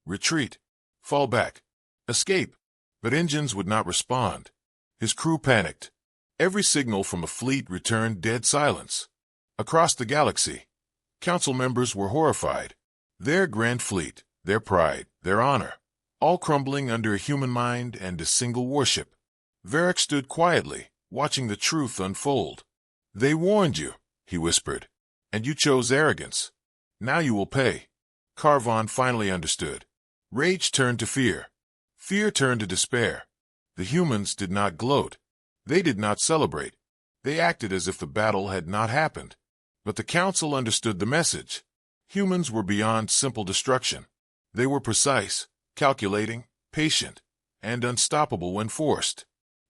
"Retreat! Fall back! Escape!" But engines would not respond. His crew panicked. Every signal from the fleet returned dead silence. Across the galaxy, council members were horrified. Their grand fleet, their pride, their honor, all crumbling under a human mind and a single warship. Varric stood quietly, watching the truth unfold. "They warned you," he whispered, "and you chose arrogance. Now you will pay." Carvon finally understood. Rage turned to fear. Fear turned to despair. The humans did not gloat. They did not celebrate. They acted as if the battle had not happened. But the council understood the message. Humans were beyond simple destruction. They were precise, calculating, patient, and unstoppable when forced.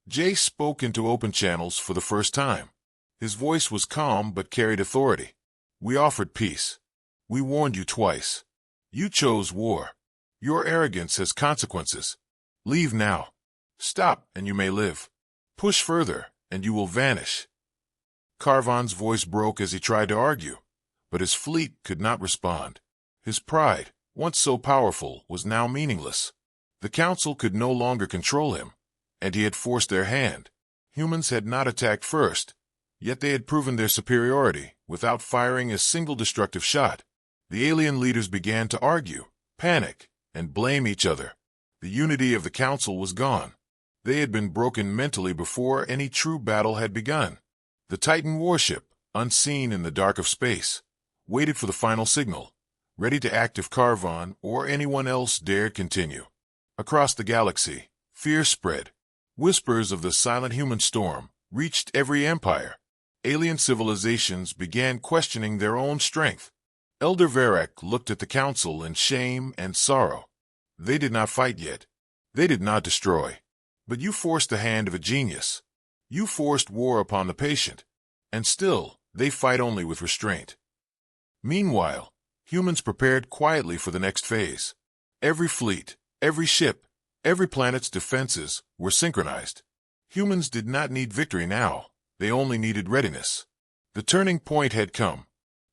Jace spoke into open channels for the first time. His voice was calm but carried authority. "We offered peace. We warned you twice. You chose war. Your arrogance has consequences. Leave now. Stop, and you may live. Push further, and you will vanish." Carvon's voice broke as he tried to argue, but his fleet could not respond. His pride, once so powerful, was now meaningless. The council could no longer control him, and he had forced their hand. Humans had not attacked first, yet they had proven their superiority without firing a single destructive shot. The alien leaders began to argue, panic, and blame each other. The unity of the council was gone. They had been broken mentally before any true battle had begun. The Titan warship, unseen in the dark of space, waited for the final signal, ready to act if Carvon or anyone else dared continue. Across the galaxy, fear spread. Whispers of the silent human storm reached every empire. Alien civilizations began questioning their own strength. Elder Varek looked at the council in shame and sorrow. They did not fight yet. They did not destroy. But you forced the hand of a genius. You forced war upon the patient. And still, they fight only with restraint. Meanwhile, humans prepared quietly for the next phase. Every fleet, every ship, every planet's defenses were synchronized. Humans did not need victory now. They only needed readiness. The turning point had come.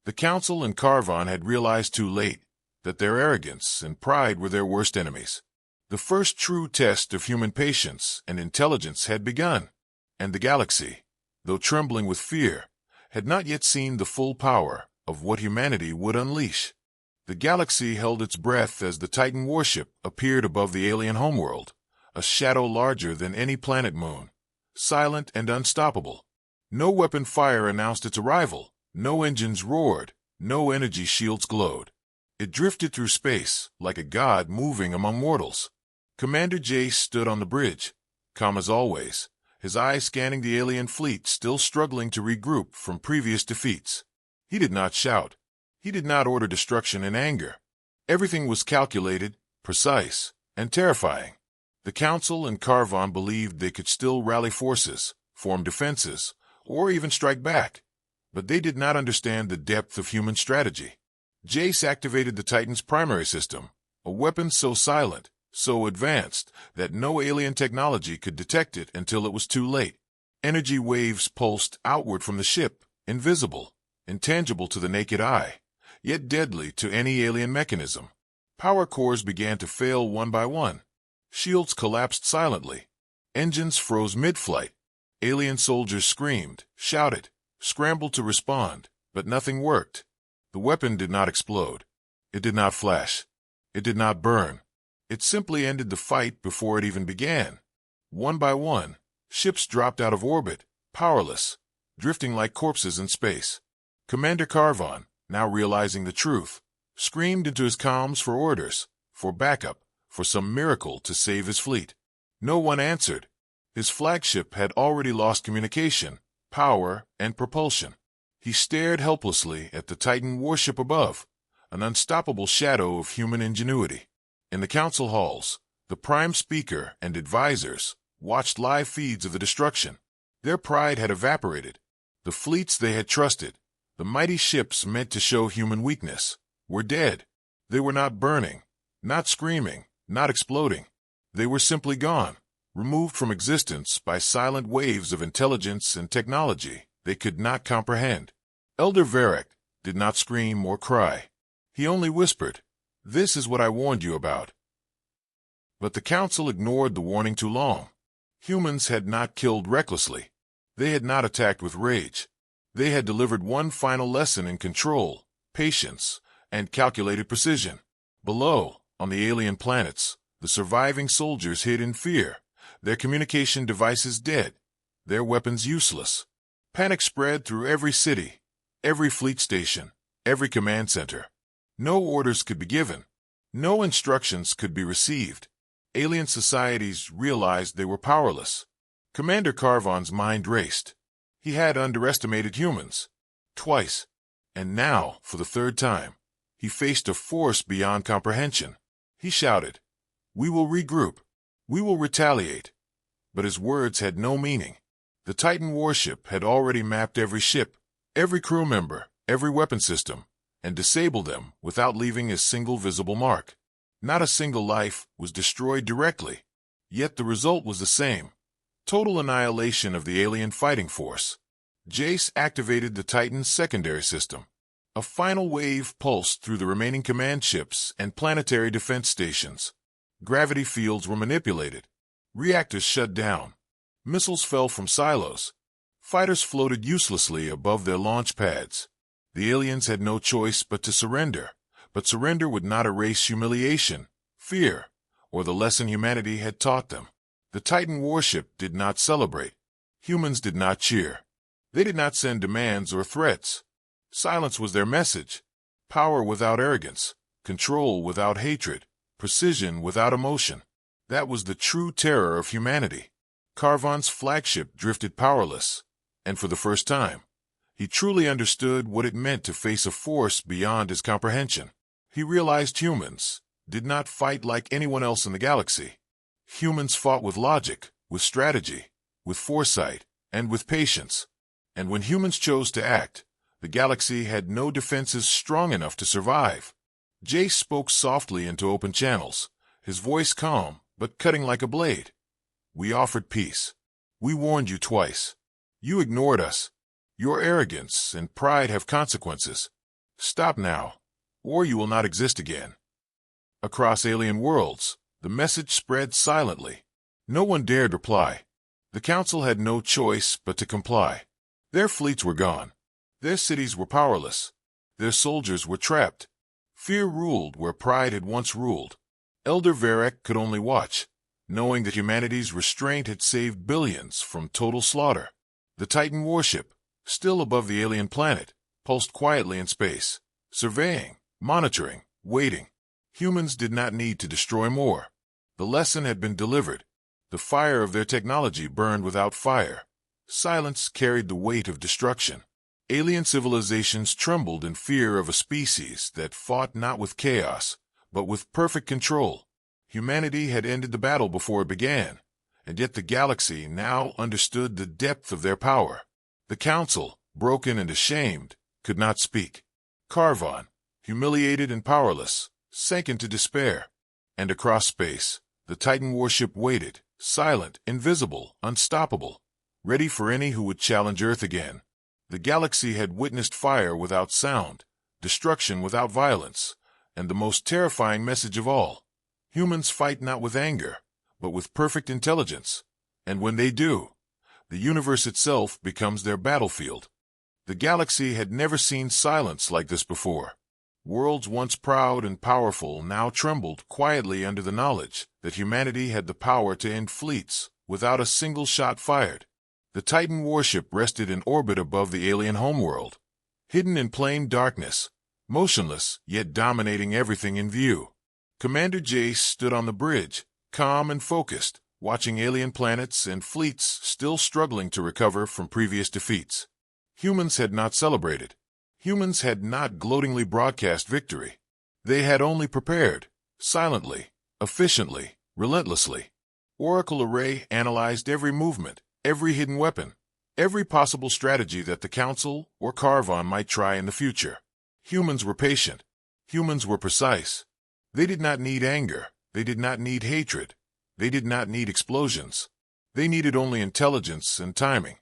The Council and Carvon had realized too late that their arrogance and pride were their worst enemies. The first true test of human patience and intelligence had begun, and the galaxy, though trembling with fear, had not yet seen the full power of what humanity would unleash. The galaxy held its breath as the Titan warship appeared above the alien homeworld, a shadow larger than any planet moon, silent and unstoppable. No weapon fire announced its arrival, no engines roared, no energy shields glowed. It drifted through space like a god moving among mortals. Commander Jace stood on the bridge, calm as always, his eyes scanning the alien fleet still struggling to regroup from previous defeats. He did not shout. He did not order destruction in anger. Everything was calculated, precise, and terrifying. The Council and Carvon believed they could still rally forces, form defenses, or even strike back. But they did not understand the depth of human strategy. Jace activated the Titan's primary system, a weapon so silent, so advanced, that no alien technology could detect it until it was too late. Energy waves pulsed outward from the ship, invisible, intangible to the naked eye, yet deadly to any alien mechanism. Power cores began to fail one by one. Shields collapsed silently. Engines froze mid-flight. Alien soldiers screamed, shouted, scrambled to respond, but nothing worked. The weapon did not explode. It did not flash. It did not burn. It simply ended the fight before it even began. One by one, ships dropped out of orbit, powerless, drifting like corpses in space. Commander Carvon, now realizing the truth, screamed into his comms for orders, for backup, for some miracle to save his fleet. No one answered. His flagship had already lost communication, power, and propulsion. He stared helplessly at the Titan warship above, an unstoppable shadow of human ingenuity. In the council halls, the prime speaker and advisors watched live feeds of the destruction. Their pride had evaporated. The fleets they had trusted, the mighty ships meant to show human weakness, were dead. They were not burning, not screaming, not exploding. They were simply gone, removed from existence by silent waves of intelligence and technology they could not comprehend. Elder Varek did not scream or cry. He only whispered, "This is what I warned you about." But the council ignored the warning too long. Humans had not killed recklessly. They had not attacked with rage. They had delivered one final lesson in control, patience, and calculated precision. Below, on the alien planets, the surviving soldiers hid in fear, their communication devices dead, their weapons useless. Panic spread through every city, every fleet station, every command center. No orders could be given. No instructions could be received. Alien societies realized they were powerless. Commander Carvon's mind raced. He had underestimated humans. Twice. And now, for the third time, he faced a force beyond comprehension. He shouted, "We will regroup. We will retaliate." But his words had no meaning. The Titan warship had already mapped every ship, every crew member, every weapon system, and disabled them without leaving a single visible mark. Not a single life was destroyed directly. Yet the result was the same. Total annihilation of the alien fighting force. Jace activated the Titan's secondary system. A final wave pulsed through the remaining command ships and planetary defense stations. Gravity fields were manipulated. Reactors shut down. Missiles fell from silos. Fighters floated uselessly above their launch pads. The aliens had no choice but to surrender. But surrender would not erase humiliation, fear, or the lesson humanity had taught them. The Titan warship did not celebrate. Humans did not cheer. They did not send demands or threats. Silence was their message. Power without arrogance, control without hatred, precision without emotion. That was the true terror of humanity. Karvan's flagship drifted powerless, and for the first time, he truly understood what it meant to face a force beyond his comprehension. He realized humans did not fight like anyone else in the galaxy. Humans fought with logic, with strategy, with foresight, and with patience. And when humans chose to act, the galaxy had no defenses strong enough to survive. Jace spoke softly into open channels, his voice calm, but cutting like a blade. We offered peace. We warned you twice. You ignored us. Your arrogance and pride have consequences. Stop now, or you will not exist again. Across alien worlds, the message spread silently. No one dared reply. The Council had no choice but to comply. Their fleets were gone. Their cities were powerless. Their soldiers were trapped. Fear ruled where pride had once ruled. Elder Varek could only watch, knowing that humanity's restraint had saved billions from total slaughter. The Titan warship, still above the alien planet, pulsed quietly in space, surveying, monitoring, waiting. Humans did not need to destroy more. The lesson had been delivered. The fire of their technology burned without fire. Silence carried the weight of destruction. Alien civilizations trembled in fear of a species that fought not with chaos, but with perfect control. Humanity had ended the battle before it began, and yet the galaxy now understood the depth of their power. The Council, broken and ashamed, could not speak. Karvan, humiliated and powerless, sank into despair. And across space, the Titan warship waited, silent, invisible, unstoppable, ready for any who would challenge Earth again. The galaxy had witnessed fire without sound, destruction without violence, and the most terrifying message of all: humans fight not with anger, but with perfect intelligence. And when they do, the universe itself becomes their battlefield. The galaxy had never seen silence like this before. Worlds once proud and powerful now trembled quietly under the knowledge that humanity had the power to end fleets without a single shot fired. The Titan warship rested in orbit above the alien homeworld, hidden in plain darkness, motionless yet dominating everything in view. Commander Jace stood on the bridge, calm and focused, watching alien planets and fleets still struggling to recover from previous defeats. Humans had not celebrated. Humans had not gloatingly broadcast victory. They had only prepared, silently, efficiently, relentlessly. Oracle Array analyzed every movement, every hidden weapon, every possible strategy that the Council or Karvan might try in the future. Humans were patient. Humans were precise. They did not need anger. They did not need hatred. They did not need explosions. They needed only intelligence and timing.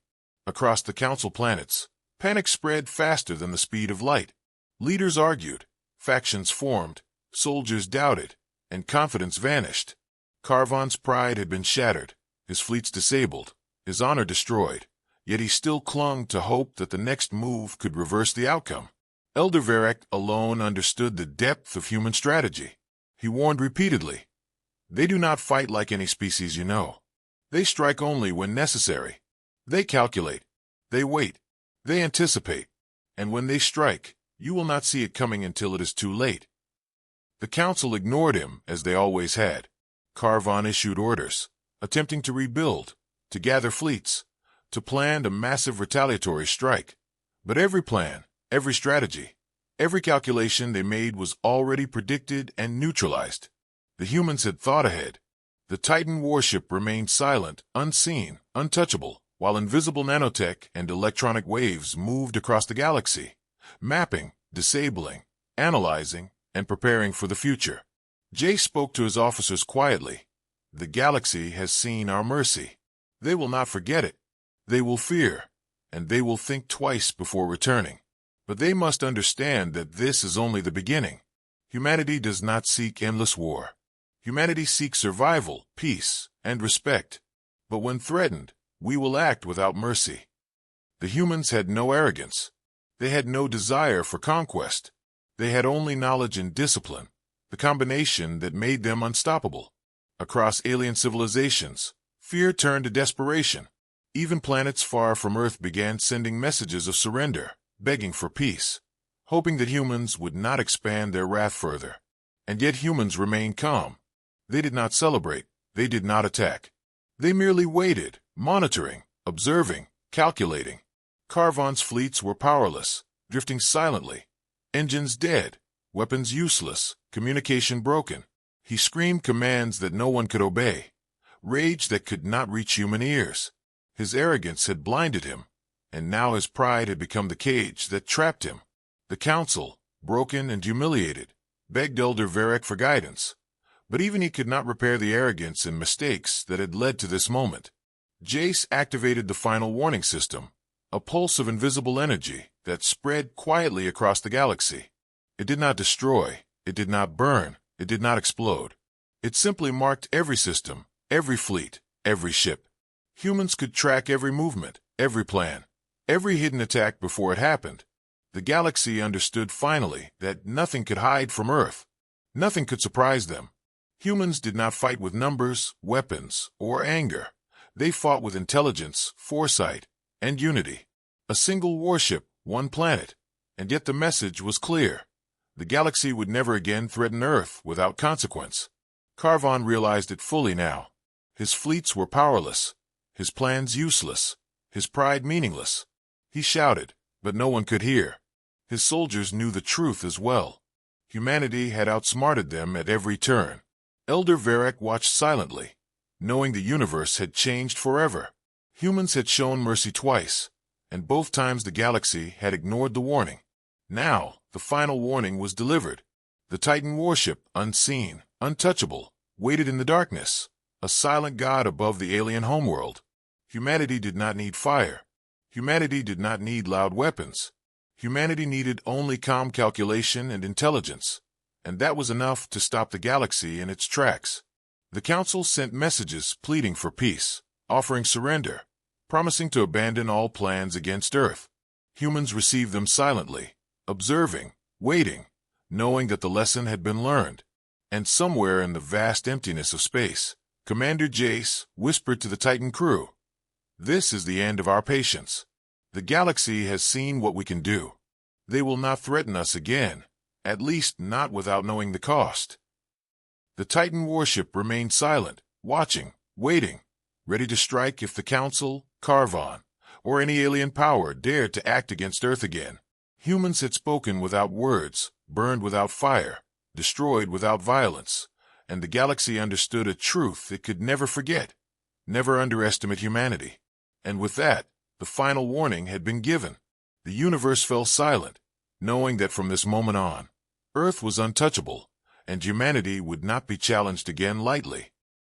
Across the Council planets, panic spread faster than the speed of light. Leaders argued, factions formed, soldiers doubted, and confidence vanished. Karvan's pride had been shattered, his fleets disabled, his honor destroyed, yet he still clung to hope that the next move could reverse the outcome. Elder Varek alone understood the depth of human strategy. He warned repeatedly, "They do not fight like any species you know. They strike only when necessary. They calculate. They wait. They anticipate. And when they strike, you will not see it coming until it is too late." The Council ignored him, as they always had. Karvan issued orders, attempting to rebuild, to gather fleets, to plan a massive retaliatory strike. But every plan, every strategy, every calculation they made was already predicted and neutralized. The humans had thought ahead. The Titan warship remained silent, unseen, untouchable, while invisible nanotech and electronic waves moved across the galaxy, mapping, disabling, analyzing, and preparing for the future. Jay spoke to his officers quietly. "The galaxy has seen our mercy. They will not forget it. They will fear, and they will think twice before returning. But they must understand that this is only the beginning. Humanity does not seek endless war. Humanity seeks survival, peace, and respect. But when threatened, we will act without mercy." The humans had no arrogance. They had no desire for conquest. They had only knowledge and discipline, the combination that made them unstoppable. Across alien civilizations, Fear turned to desperation. Even planets far from Earth began sending messages of surrender, begging for peace, hoping that humans would not expand their wrath further. And yet humans remained calm. They did not celebrate. They did not attack. They merely waited, monitoring, observing, calculating. Carvon's fleets were powerless, drifting silently. Engines dead, weapons useless, communication broken. He screamed commands that no one could obey, rage that could not reach human ears. His arrogance had blinded him, and now his pride had become the cage that trapped him. The council, broken and humiliated, begged Elder Varric for guidance, but even he could not repair the arrogance and mistakes that had led to this moment. Jace activated the final warning system, a pulse of invisible energy that spread quietly across the galaxy. It did not destroy, it did not burn, it did not explode. It simply marked every system, every fleet, every ship. Humans could track every movement, every plan, every hidden attack before it happened. The galaxy understood finally that nothing could hide from Earth. Nothing could surprise them. Humans did not fight with numbers, weapons, or anger. They fought with intelligence, foresight, and unity. A single warship, one planet, and yet the message was clear. The galaxy would never again threaten Earth without consequence. Carvon realized it fully now. His fleets were powerless, his plans useless, his pride meaningless. He shouted, but no one could hear. His soldiers knew the truth as well. Humanity had outsmarted them at every turn. Elder Varric watched silently, knowing the universe had changed forever. Humans had shown mercy twice, and both times the galaxy had ignored the warning. Now, the final warning was delivered. The Titan warship, unseen, untouchable, waited in the darkness, a silent god above the alien homeworld. Humanity did not need fire. Humanity did not need loud weapons. Humanity needed only calm calculation and intelligence, and that was enough to stop the galaxy in its tracks. The Council sent messages pleading for peace, offering surrender, promising to abandon all plans against Earth. Humans received them silently, observing, waiting, knowing that the lesson had been learned. And somewhere in the vast emptiness of space, Commander Jace whispered to the Titan crew, "This is the end of our patience. The galaxy has seen what we can do. They will not threaten us again, at least not without knowing the cost." The Titan warship remained silent, watching, waiting, ready to strike if the Council, Carvon, or any alien power dared to act against Earth again. Humans had spoken without words, burned without fire, destroyed without violence, and the galaxy understood a truth it could never forget. Never underestimate humanity. And with that, the final warning had been given. The universe fell silent, knowing that from this moment on, Earth was untouchable, and humanity would not be challenged again lightly.